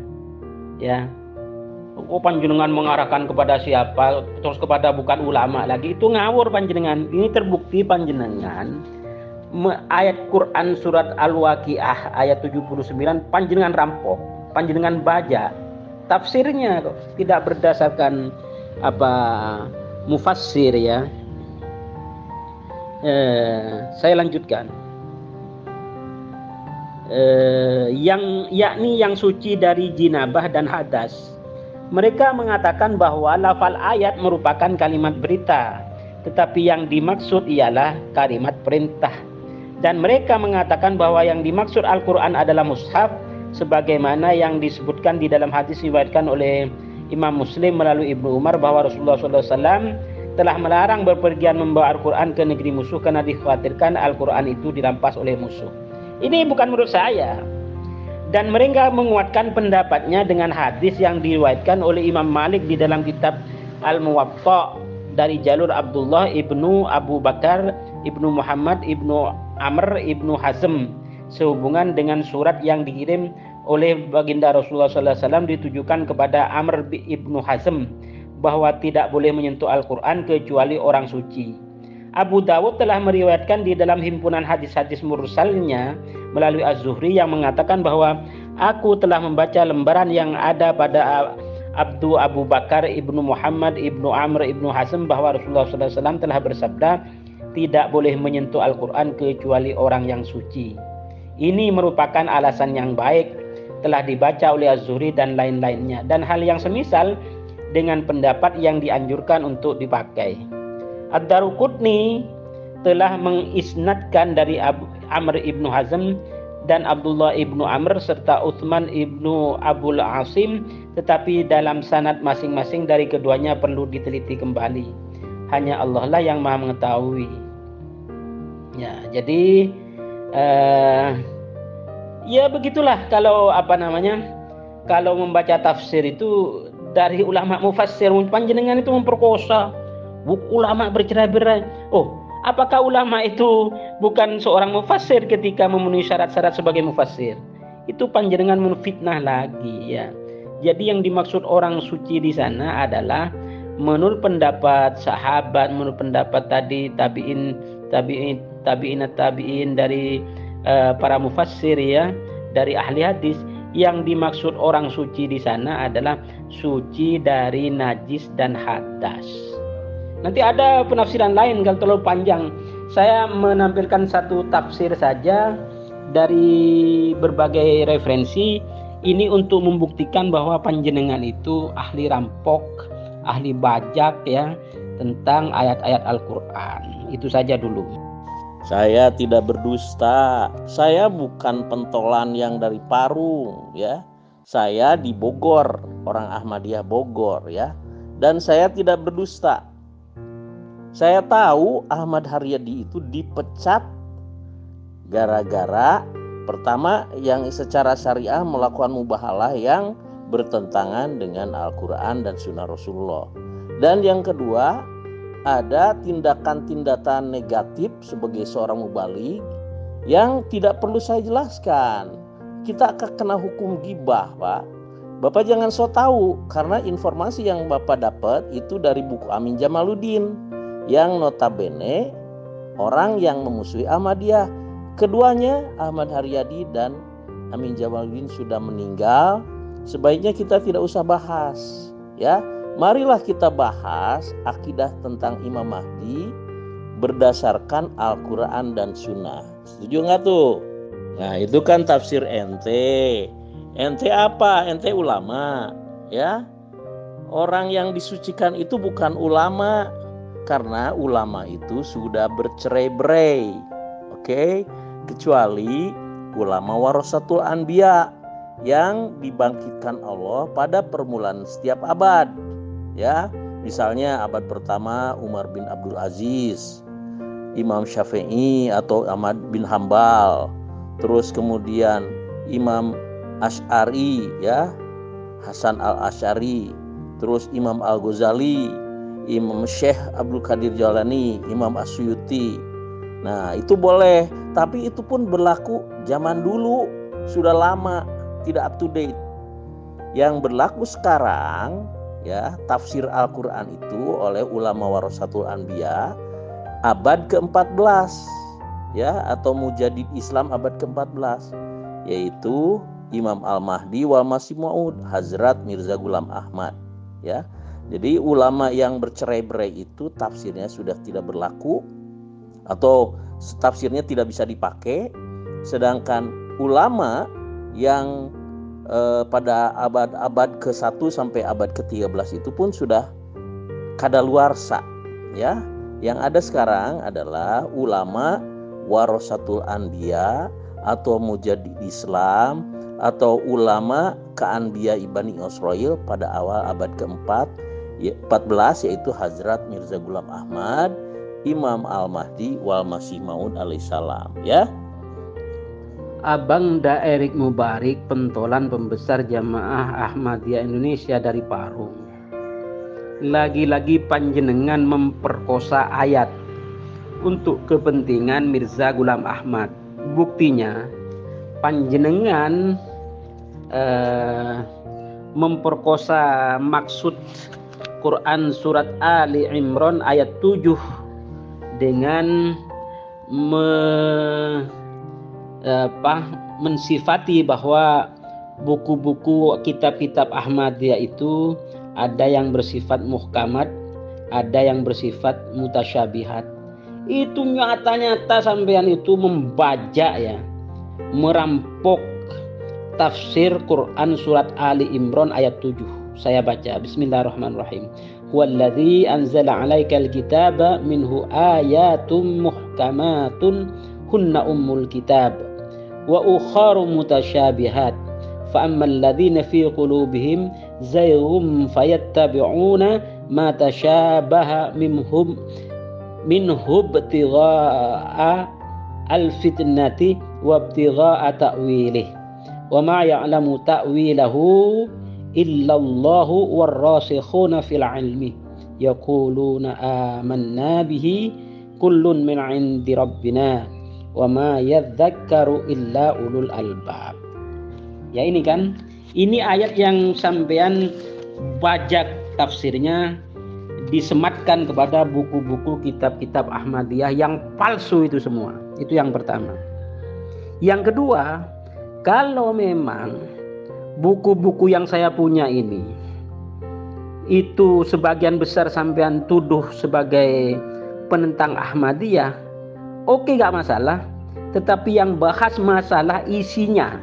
panjenengan mengarahkan kepada siapa, terus kepada bukan ulama lagi, itu ngawur panjenengan. Ini terbukti panjenengan ayat Quran surat Al-Waqiah ayat 79 panjenengan rampok, panjenengan baca tafsirnya kok tidak berdasarkan mufassir ya. Saya lanjutkan. Yakni yang suci dari jinabah dan hadas. Mereka mengatakan bahwa lafal ayat merupakan kalimat berita, tetapi yang dimaksud ialah kalimat perintah. Dan mereka mengatakan bahwa yang dimaksud Al-Quran adalah mushaf, sebagaimana yang disebutkan di dalam hadis diriwayatkan oleh Imam Muslim melalui Ibnu Umar bahwa Rasulullah SAW telah melarang berpergian membawa Al-Quran ke negeri musuh karena dikhawatirkan Al-Quran itu dirampas oleh musuh. Ini bukan menurut saya. Dan mereka menguatkan pendapatnya dengan hadis yang diriwayatkan oleh Imam Malik di dalam kitab Al-Muwatta dari jalur Abdullah ibnu Abu Bakar ibnu Muhammad ibnu Amr ibnu Hazm sehubungan dengan surat yang dikirim oleh baginda Rasulullah SAW ditujukan kepada Amr ibnu Hazm bahwa tidak boleh menyentuh Al-Quran kecuali orang suci. Abu Dawud telah meriwayatkan di dalam himpunan hadis-hadis mursalnya melalui Az-Zuhri yang mengatakan bahwa aku telah membaca lembaran yang ada pada Abu Bakar ibnu Muhammad ibnu Amr ibnu Hazm bahwa Rasulullah SAW telah bersabda, tidak boleh menyentuh Al-Quran kecuali orang yang suci. Ini merupakan alasan yang baik, telah dibaca oleh Az-Zuhri dan lain-lainnya, dan hal yang semisal dengan pendapat yang dianjurkan untuk dipakai. Ad-Daruqutni telah mengisnadkan dari Amr ibnu Hazm dan Abdullah ibnu Amr serta Utsman ibnu Abul Asim, tetapi dalam sanad masing-masing dari keduanya perlu diteliti kembali. Hanya Allah lah yang maha mengetahui. Ya, jadi ya begitulah kalau kalau membaca tafsir itu dari ulama mufassir, panjenengan itu memperkosa ulama bercerai-berai. Oh, apakah ulama itu bukan seorang mufassir ketika memenuhi syarat-syarat sebagai mufassir? Itu panjenengan menfitnah lagi ya. Jadi yang dimaksud orang suci di sana adalah menurut pendapat sahabat, menurut pendapat tadi tabi'in dari para mufassir ya, dari ahli hadis, yang dimaksud orang suci di sana adalah suci dari najis dan hadas. Nanti ada penafsiran lain kalau terlalu panjang. Saya menampilkan satu tafsir saja dari berbagai referensi ini untuk membuktikan bahwa panjenengan itu ahli rampok, ahli bajak ya tentang ayat-ayat Al-Quran. Itu saja dulu. Saya tidak berdusta. Saya bukan pentolan yang dari Parung ya. Saya di Bogor, orang Ahmadiyah Bogor ya. Dan saya tidak berdusta. Saya tahu Ahmad Haryadi itu dipecat gara-gara pertama yang secara syariah melakukan mubahalah yang bertentangan dengan Al-Quran dan Sunnah Rasulullah. Dan yang kedua, ada tindakan-tindakan negatif sebagai seorang mubaligh yang tidak perlu saya jelaskan. Kita akan kena hukum ghibah, Pak. Bapak jangan so tahu, karena informasi yang Bapak dapat itu dari buku Amin Jamaluddin yang notabene orang yang memusuhi Ahmadiyah. Keduanya, Ahmad Haryadi dan Amin Jamaluddin, sudah meninggal. Sebaiknya kita tidak usah bahas ya. Marilah kita bahas akidah tentang Imam Mahdi berdasarkan Al-Quran dan Sunnah. Setuju nggak tuh? Nah itu kan tafsir ente. Ente apa? Ente ulama ya. Orang yang disucikan itu bukan ulama, karena ulama itu sudah bercerai-berai. Oke? Kecuali ulama warasatul anbiya yang dibangkitkan Allah pada permulaan setiap abad. Ya, misalnya abad pertama Umar bin Abdul Aziz, Imam Syafi'i atau Ahmad bin Hambal, terus kemudian Imam Asy'ari ya, Hasan al-Asy'ari, terus Imam Al-Ghazali, Imam Syekh Abdul Qadir Jalani, Imam Asyuyuti. Nah, itu boleh, tapi itu pun berlaku zaman dulu, sudah lama, tidak up to date. Yang berlaku sekarang ya, tafsir Al-Qur'an itu oleh ulama warasatul anbiya abad ke-14 ya, atau mujadid Islam abad ke-14, yaitu Imam Al-Mahdi wal Masih Maud, Hazrat Mirza Ghulam Ahmad ya. Jadi ulama yang bercerai-berai itu tafsirnya sudah tidak berlaku atau tafsirnya tidak bisa dipakai, sedangkan ulama yang pada abad ke-1 sampai abad ke-13 itu pun sudah kadaluarsa ya. Yang ada sekarang adalah ulama warasatul anbiya atau mujadid Islam atau ulama keanbiya Bani Israil pada awal abad ke-14, yaitu Hazrat Mirza Ghulam Ahmad, Imam Al-Mahdi wal Masih Maud alaihissalam ya. Abang Daerik Mubarik, pentolan pembesar Jamaah Ahmadiyah Indonesia dari Parung. Lagi-lagi panjenengan memperkosa ayat untuk kepentingan Mirza Ghulam Ahmad. Buktinya panjenengan memperkosa maksud Quran surat Ali Imran ayat 7 dengan mensifati bahwa buku-buku kitab-kitab Ahmadiyah itu ada yang bersifat muhkamat, ada yang bersifat mutasyabihat. Itu nyata-nyata sampean itu membajak ya, merampok tafsir Quran surat Ali Imran ayat 7. Saya baca, bismillahirrahmanirrahim. Huwallazi anzala 'alaikal kitaba minhu ayatum muhkamatun hunna ummul kitab wa ukharu mutasyabihat fa ammal ladzina fi qulubihim zayghum fayattabi'una ma tasyabaha minhu ibtigha'a al-fitnati wa ibtigha'a ta'wilih wa ma ya'lamu ta'wilahu illallahu warrasikhuna fil ilmi yaquluna amanna bihi kullun min 'indi rabbina wa ma yadzakkaru illa ulul albab. Ya ini kan, ini ayat yang sampean bajak tafsirnya, disematkan kepada buku-buku kitab-kitab Ahmadiyah yang palsu itu semua. Itu yang pertama. Yang kedua, kalau memang buku-buku yang saya punya ini itu sebagian besar sampean tuduh sebagai penentang Ahmadiyah, oke, gak masalah. Tetapi yang bahas masalah isinya,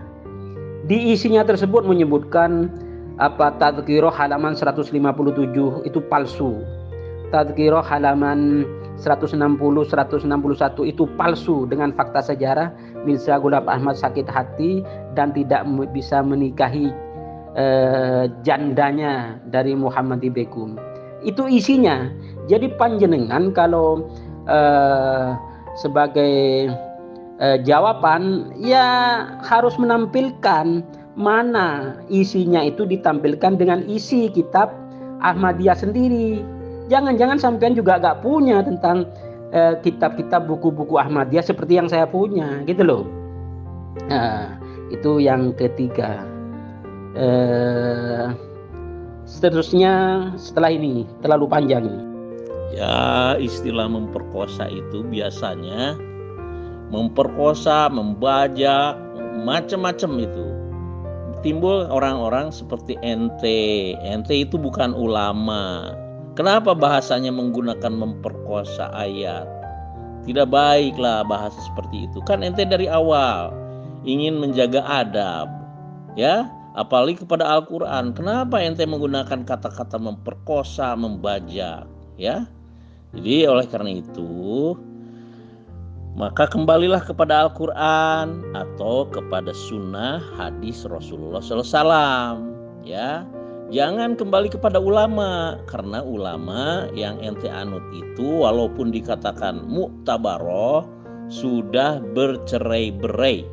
di isinya tersebut menyebutkan Tadhkirah halaman 157 itu palsu, Tadhkirah halaman 160, 161 itu palsu dengan fakta sejarah Mirza Ghulam Ahmad sakit hati dan tidak bisa menikahi jandanya dari Muhammadi Begum. Itu isinya. Jadi panjenengan kalau sebagai jawaban ya harus menampilkan mana isinya itu ditampilkan dengan isi kitab Ahmadiyah sendiri. Jangan-jangan sampean juga gak punya tentang kitab-kitab buku-buku Ahmadiyah seperti yang saya punya, gitu loh. Nah, itu yang ketiga. Seterusnya setelah ini terlalu panjang ini. Ya, istilah memperkosa itu biasanya memperkosa, membajak, macam-macam itu. Timbul orang-orang seperti ente itu bukan ulama. Kenapa bahasanya menggunakan memperkosa ayat? Tidak baiklah bahasa seperti itu. Kan ente dari awal ingin menjaga adab, ya, apalagi kepada Al-Quran. Kenapa ente menggunakan kata-kata memperkosa, membajak, ya? Jadi oleh karena itu, maka kembalilah kepada Al-Quran atau kepada sunnah hadis Rasulullah SAW, ya. Jangan kembali kepada ulama, karena ulama yang ente anut itu walaupun dikatakan muktabaroh sudah bercerai-berai.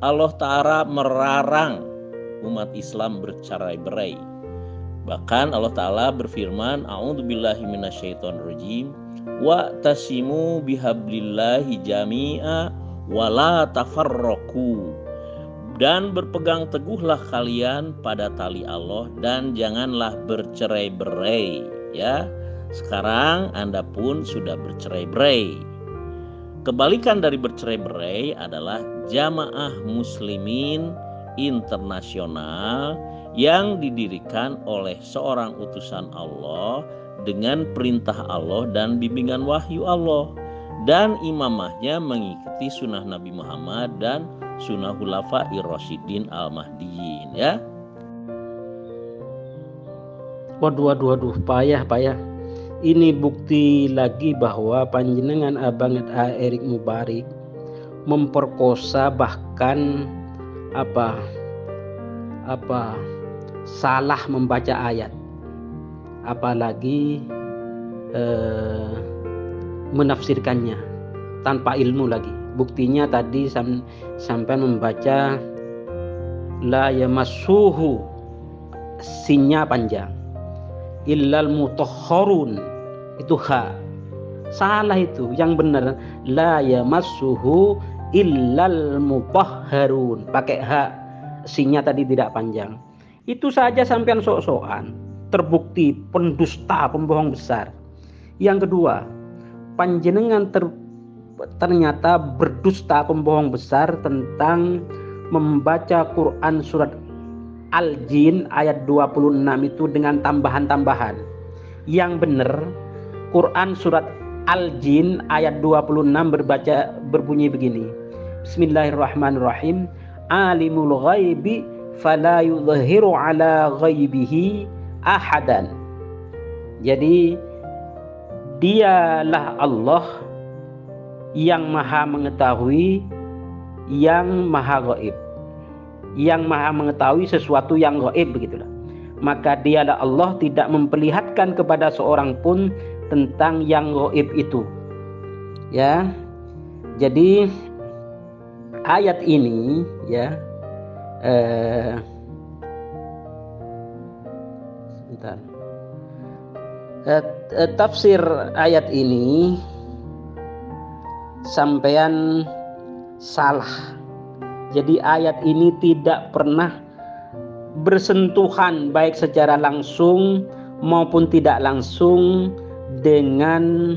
Allah Ta'ala merarang umat Islam bercerai-berai. Bahkan Allah Ta'ala berfirman, a'udzubillahi minasyaitonirrajim, wa tasimu bihablillahi jami'a wa la tafarraqu. Dan berpegang teguhlah kalian pada tali Allah dan janganlah bercerai-berai, ya. Sekarang Anda pun sudah bercerai-berai. Kebalikan dari bercerai-berai adalah jamaah muslimin internasional yang didirikan oleh seorang utusan Allah dengan perintah Allah dan bimbingan wahyu Allah, dan imamahnya mengikuti sunnah Nabi Muhammad dan sunnah Khulafair Rasyidin Al-Mahdiyin, ya. Waduh, payah. Ini bukti lagi bahwa panjenengan Abang Erik Mubarik memperkosa, bahkan salah membaca ayat, apalagi menafsirkannya tanpa ilmu lagi. Buktinya tadi sampai membaca la yamassuhu, sinnya panjang, illal mutahharun, itu ha. Salah itu, yang benar la yamassuhu illal mutahharun, pakai ha, sinnya tadi tidak panjang. Itu saja sampean sok-sokan, terbukti pendusta, pembohong besar. Yang kedua, panjenengan ternyata berdusta, pembohong besar tentang membaca Quran surat Al-Jin ayat 26 itu dengan tambahan-tambahan. Yang benar Quran surat Al-Jin ayat 26 berbunyi begini. Bismillahirrahmanirrahim. Alimul ghaibi fala yudhiru ala ghaibihi ahadan. Jadi dialah Allah yang maha mengetahui, yang maha gaib, yang maha mengetahui sesuatu yang gaib, begitulah. Maka dialah Allah tidak memperlihatkan kepada seorang pun tentang yang gaib itu, ya. Jadi ayat ini, ya, tafsir ayat ini sampean salah. Jadi ayat ini tidak pernah bersentuhan baik secara langsung maupun tidak langsung dengan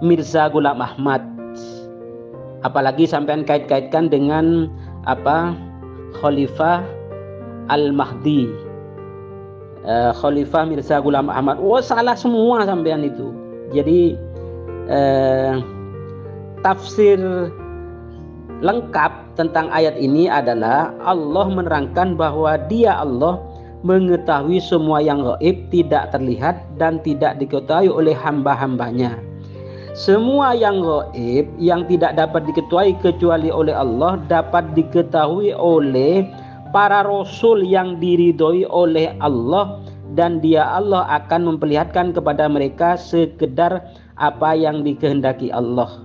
Mirza Ghulam Ahmad. Apalagi sampean kait-kaitkan dengan Khalifah Al-Mahdi, Khalifah Mirza Ghulam Ahmad. Salah semua sampean itu. Jadi tafsir lengkap tentang ayat ini adalah Allah menerangkan bahwa Dia Allah mengetahui semua yang gaib, tidak terlihat dan tidak diketahui oleh hamba-hambanya. Semua yang gaib yang tidak dapat diketahui kecuali oleh Allah dapat diketahui oleh para rasul yang diridhoi oleh Allah, dan Dia Allah akan memperlihatkan kepada mereka sekedar apa yang dikehendaki Allah.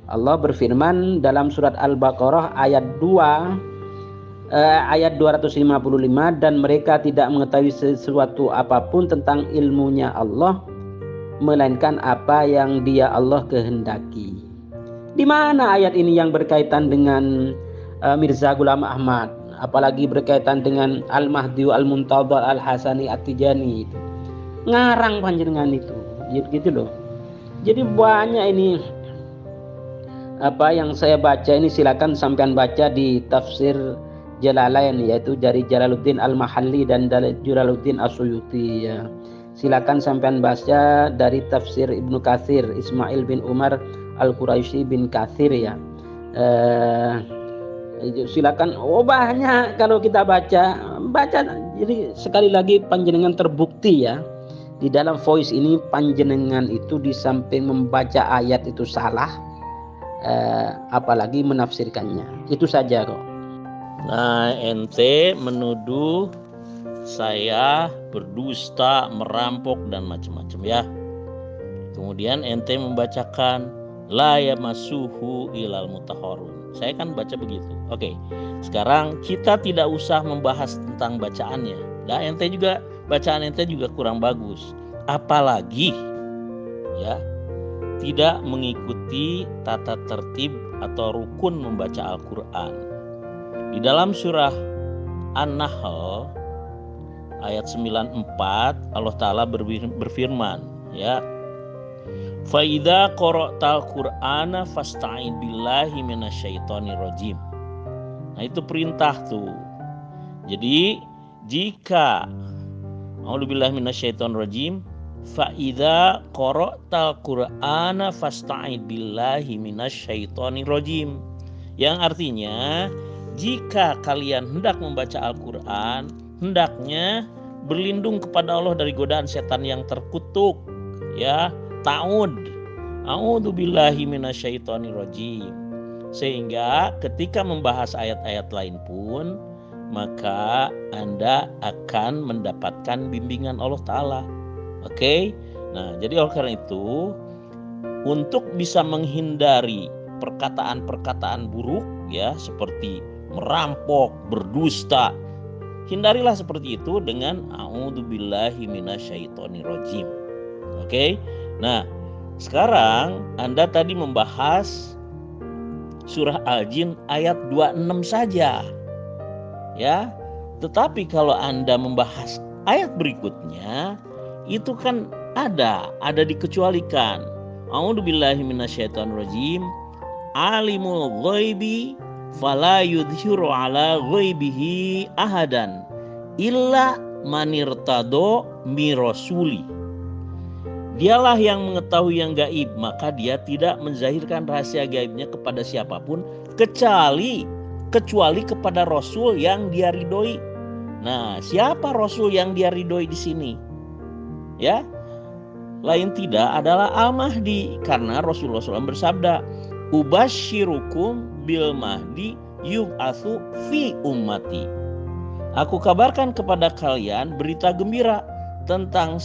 Allah berfirman dalam surat Al-Baqarah ayat 2 ayat 255, dan mereka tidak mengetahui sesuatu apapun tentang ilmunya Allah melainkan apa yang Dia Allah kehendaki. Di mana ayat ini yang berkaitan dengan Mirza Ghulam Ahmad, apalagi berkaitan dengan Al-Mahdi Al-Muntadhar Al-Hasani At-Tijani itu. Ngarang panjenengan itu, gitu loh. Jadi banyak ini apa yang saya baca ini, silakan sampean baca di tafsir Jalalain, yaitu dari Jalaluddin Al-Mahalli dan dari Jalaluddin As-Suyuti, ya. Silakan sampean baca dari tafsir Ibnu Katsir, Ismail bin Umar Al-Quraisy bin Katsir, ya. Silakan, banyak kalau kita baca. Jadi sekali lagi panjenengan terbukti, ya, di dalam voice ini panjenengan itu di samping membaca ayat itu salah, apalagi menafsirkannya. Itu saja kok. Nah, ente menuduh saya berdusta, merampok dan macam-macam, ya. Kemudian ente membacakan la yamassuhu ilal mutahharun. Saya kan baca begitu. Oke. Sekarang kita tidak usah membahas tentang bacaannya. Nah, ente juga bacaan ente juga kurang bagus. Apalagi, ya, tidak mengikuti tata tertib atau rukun membaca Al-Quran. Di dalam surah An-Nahl ayat 94 Allah Ta'ala berfirman, ya, fa idza qara'tal qur'ana fasta'id billahi minasyaitonir rajim. Nah, itu perintah tuh. Jadi jika a'udzubillahi minasyaitonir rajim, fa idza qara'tal qur'ana fasta'id billahi minasyaitonir rajim. Yang artinya jika kalian hendak membaca Al-Qur'an, hendaknya berlindung kepada Allah dari godaan setan yang terkutuk, ya. A'udzubillahi minasyaitonir rajim. Sehingga ketika membahas ayat-ayat lain pun, maka Anda akan mendapatkan bimbingan Allah Ta'ala. Oke? Nah, jadi oleh karena itu, untuk bisa menghindari perkataan-perkataan buruk, ya, seperti merampok, berdusta, hindarilah seperti itu dengan a'udzubillahi minasyaitonir rajim. Oke? Nah, sekarang Anda tadi membahas surah Al-Jin ayat 26 saja. Ya. Tetapi kalau Anda membahas ayat berikutnya, itu kan ada dikecualikan. A'udzubillahi minasyaitonir rajim. Alimul ghaibi fala yudhiru ala ghaibihi ahadan illa manirtado mirasuli. Dialah yang mengetahui yang gaib, maka dia tidak menzahirkan rahasia gaibnya kepada siapapun kecuali kepada Rasul yang dia ridhoi. Nah, siapa Rasul yang dia ridhoi di sini? Ya, lain tidak adalah Al-Mahdi, karena Rasulullah SAW bersabda, "Ubasyirukum bil mahdi yub'atsu fi ummati." Aku kabarkan kepada kalian berita gembira tentang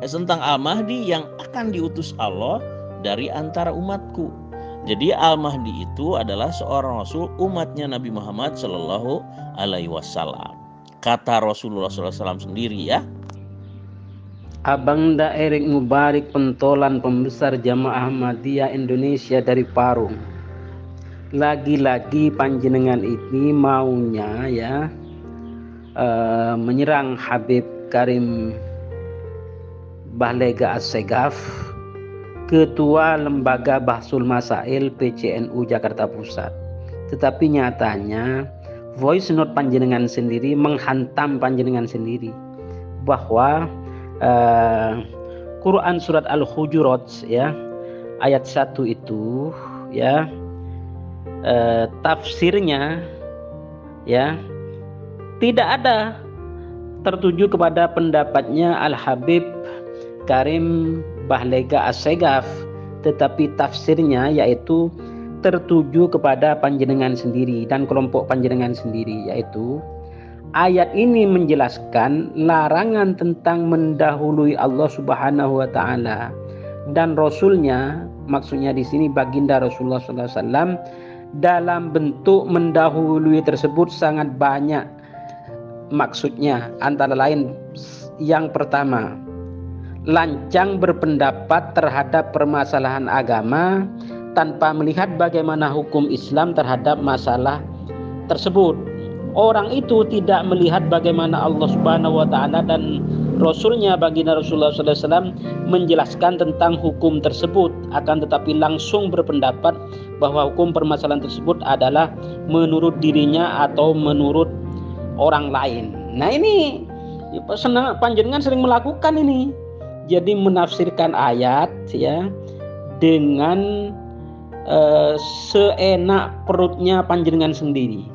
tentang Al-Mahdi yang akan diutus Allah dari antara umatku. Jadi Al-Mahdi itu adalah seorang rasul umatnya Nabi Muhammad Sallallahu Alaihi Wasallam. Kata Rasulullah SAW sendiri, ya. Abang Da Erik Mubarik, pentolan pembesar Jamaah Ahmadiyah Indonesia dari Parung. Lagi-lagi panjenengan ini maunya, ya, menyerang Habib Karim Bahlega Assegaf, Ketua Lembaga Bahsul Masail PCNU Jakarta Pusat. Tetapi nyatanya voice note panjenengan sendiri menghantam panjenengan sendiri bahwa Quran surat Al-Hujurat, ya, ayat 1 itu, ya, tafsirnya, ya, tidak ada tertuju kepada pendapatnya Al-Habib Karim Bahlega Assegaf, tetapi tafsirnya yaitu tertuju kepada panjenengan sendiri dan kelompok panjenengan sendiri, yaitu ayat ini menjelaskan larangan tentang mendahului Allah Subhanahu wa taala dan Rasulnya, maksudnya di sini baginda Rasulullah SAW. Dalam bentuk mendahului tersebut sangat banyak maksudnya, antara lain yang pertama, lancang berpendapat terhadap permasalahan agama tanpa melihat bagaimana hukum Islam terhadap masalah tersebut. Orang itu tidak melihat bagaimana Allah Subhanahu wa taala dan Rasulnya baginda Rasulullah SAW menjelaskan tentang hukum tersebut, akan tetapi langsung berpendapat bahwa hukum permasalahan tersebut adalah menurut dirinya atau menurut orang lain. Nah, ini panjenengan sering melakukan ini. Jadi menafsirkan ayat, ya, dengan seenak perutnya panjenengan sendiri,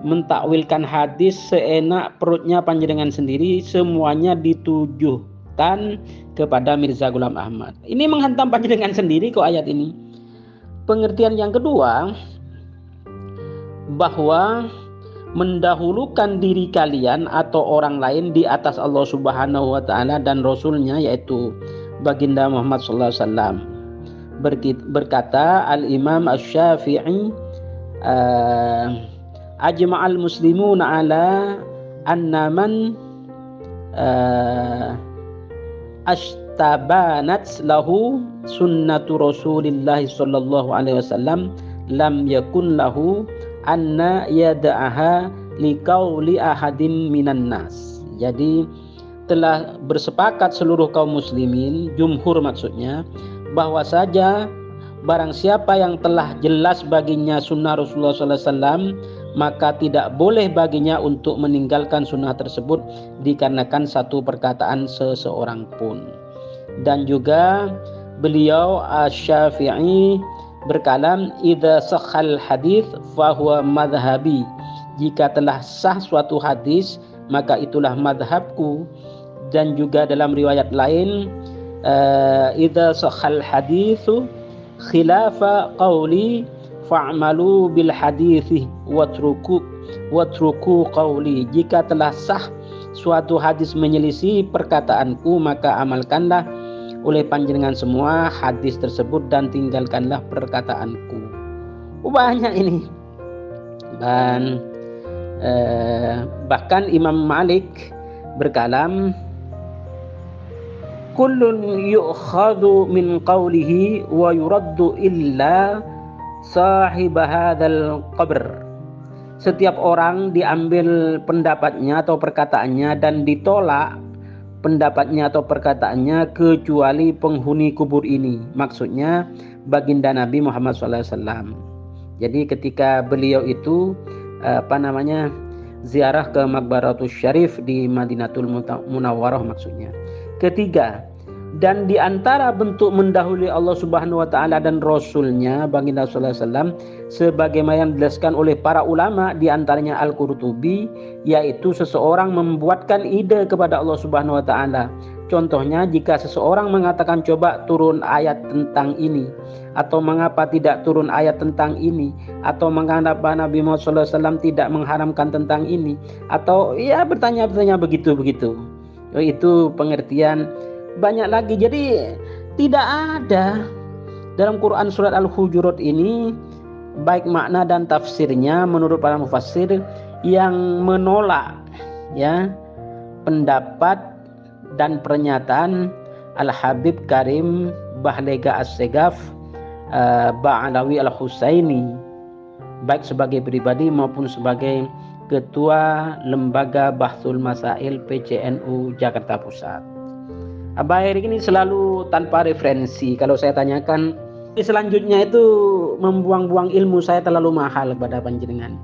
mentakwilkan hadis seenak perutnya panjenengan sendiri, semuanya ditujukan kepada Mirza Ghulam Ahmad. Ini menghantam panjenengan sendiri kok ayat ini. Pengertian yang kedua, bahwa mendahulukan diri kalian atau orang lain di atas Allah Subhanahu wa taala dan Rasulnya, yaitu baginda Muhammad sallallahu alaihi wasallam. Berkata Al-Imam Asy-Syafi'i, ajma'al muslimuna ala anna man ashtabanat lahu sunnatu Rasulillah sallallahu alaihi wasallam lam yakun lahu anna yada'aha liqauli ahadin minan nas. Jadi telah bersepakat seluruh kaum muslimin, jumhur maksudnya, bahwa saja barang siapa yang telah jelas baginya sunnah Rasulullah SAW, maka tidak boleh baginya untuk meninggalkan sunnah tersebut dikarenakan satu perkataan seseorang pun. Dan juga beliau Asy-Syafi'i berkalam, idza sahhal hadits fahuwa madhhabi. Jika telah sah suatu hadis, maka itulah madhabku. Dan juga dalam riwayat lain, idza sahhal haditsu khilafa qawli fa'malu bil hadithi watruku qawli. Jika telah sah suatu hadis menyelisih perkataanku, maka amalkanlah oleh panjenengan semua hadis tersebut dan tinggalkanlah perkataanku. Banyak ini. Dan bahkan Imam Malik berkalam, kullun yu'khadhu min qawlihi wa yuraddu illa sahib hadzal qabr. Setiap orang diambil pendapatnya atau perkataannya dan ditolak pendapatnya atau perkataannya kecuali penghuni kubur ini. Maksudnya baginda Nabi Muhammad SAW. Jadi ketika beliau itu ziarah ke Maqbaratus Syarif di Madinatul Munawwarah maksudnya. Ketiga, dan di antara bentuk mendahului Allah Subhanahu wa taala dan Rasulnya baginda sallallahu alaihi wasallam sebagaimana yang dijelaskan oleh para ulama, di antaranya Al-Qurtubi, yaitu seseorang membuatkan ide kepada Allah Subhanahu wa taala. Contohnya, jika seseorang mengatakan coba turun ayat tentang ini, atau mengapa tidak turun ayat tentang ini, atau mengapa Nabi Muhammad sallallahu alaihi wasallam tidak mengharamkan tentang ini, atau ya bertanya-tanya begitu-begitu. Itu pengertian banyak lagi. Jadi tidak ada dalam Quran surat Al-Hujurat ini, baik makna dan tafsirnya menurut para mufassir, yang menolak ya pendapat dan pernyataan Al-Habib Karim Bahlega As-Segaf Ba'alawi Al-Husaini, baik sebagai pribadi maupun sebagai Ketua Lembaga Bahsul Masail PCNU Jakarta Pusat. Abah Erik ini selalu tanpa referensi. Kalau saya tanyakan, selanjutnya itu membuang-buang ilmu saya terlalu mahal kepada panjenengan.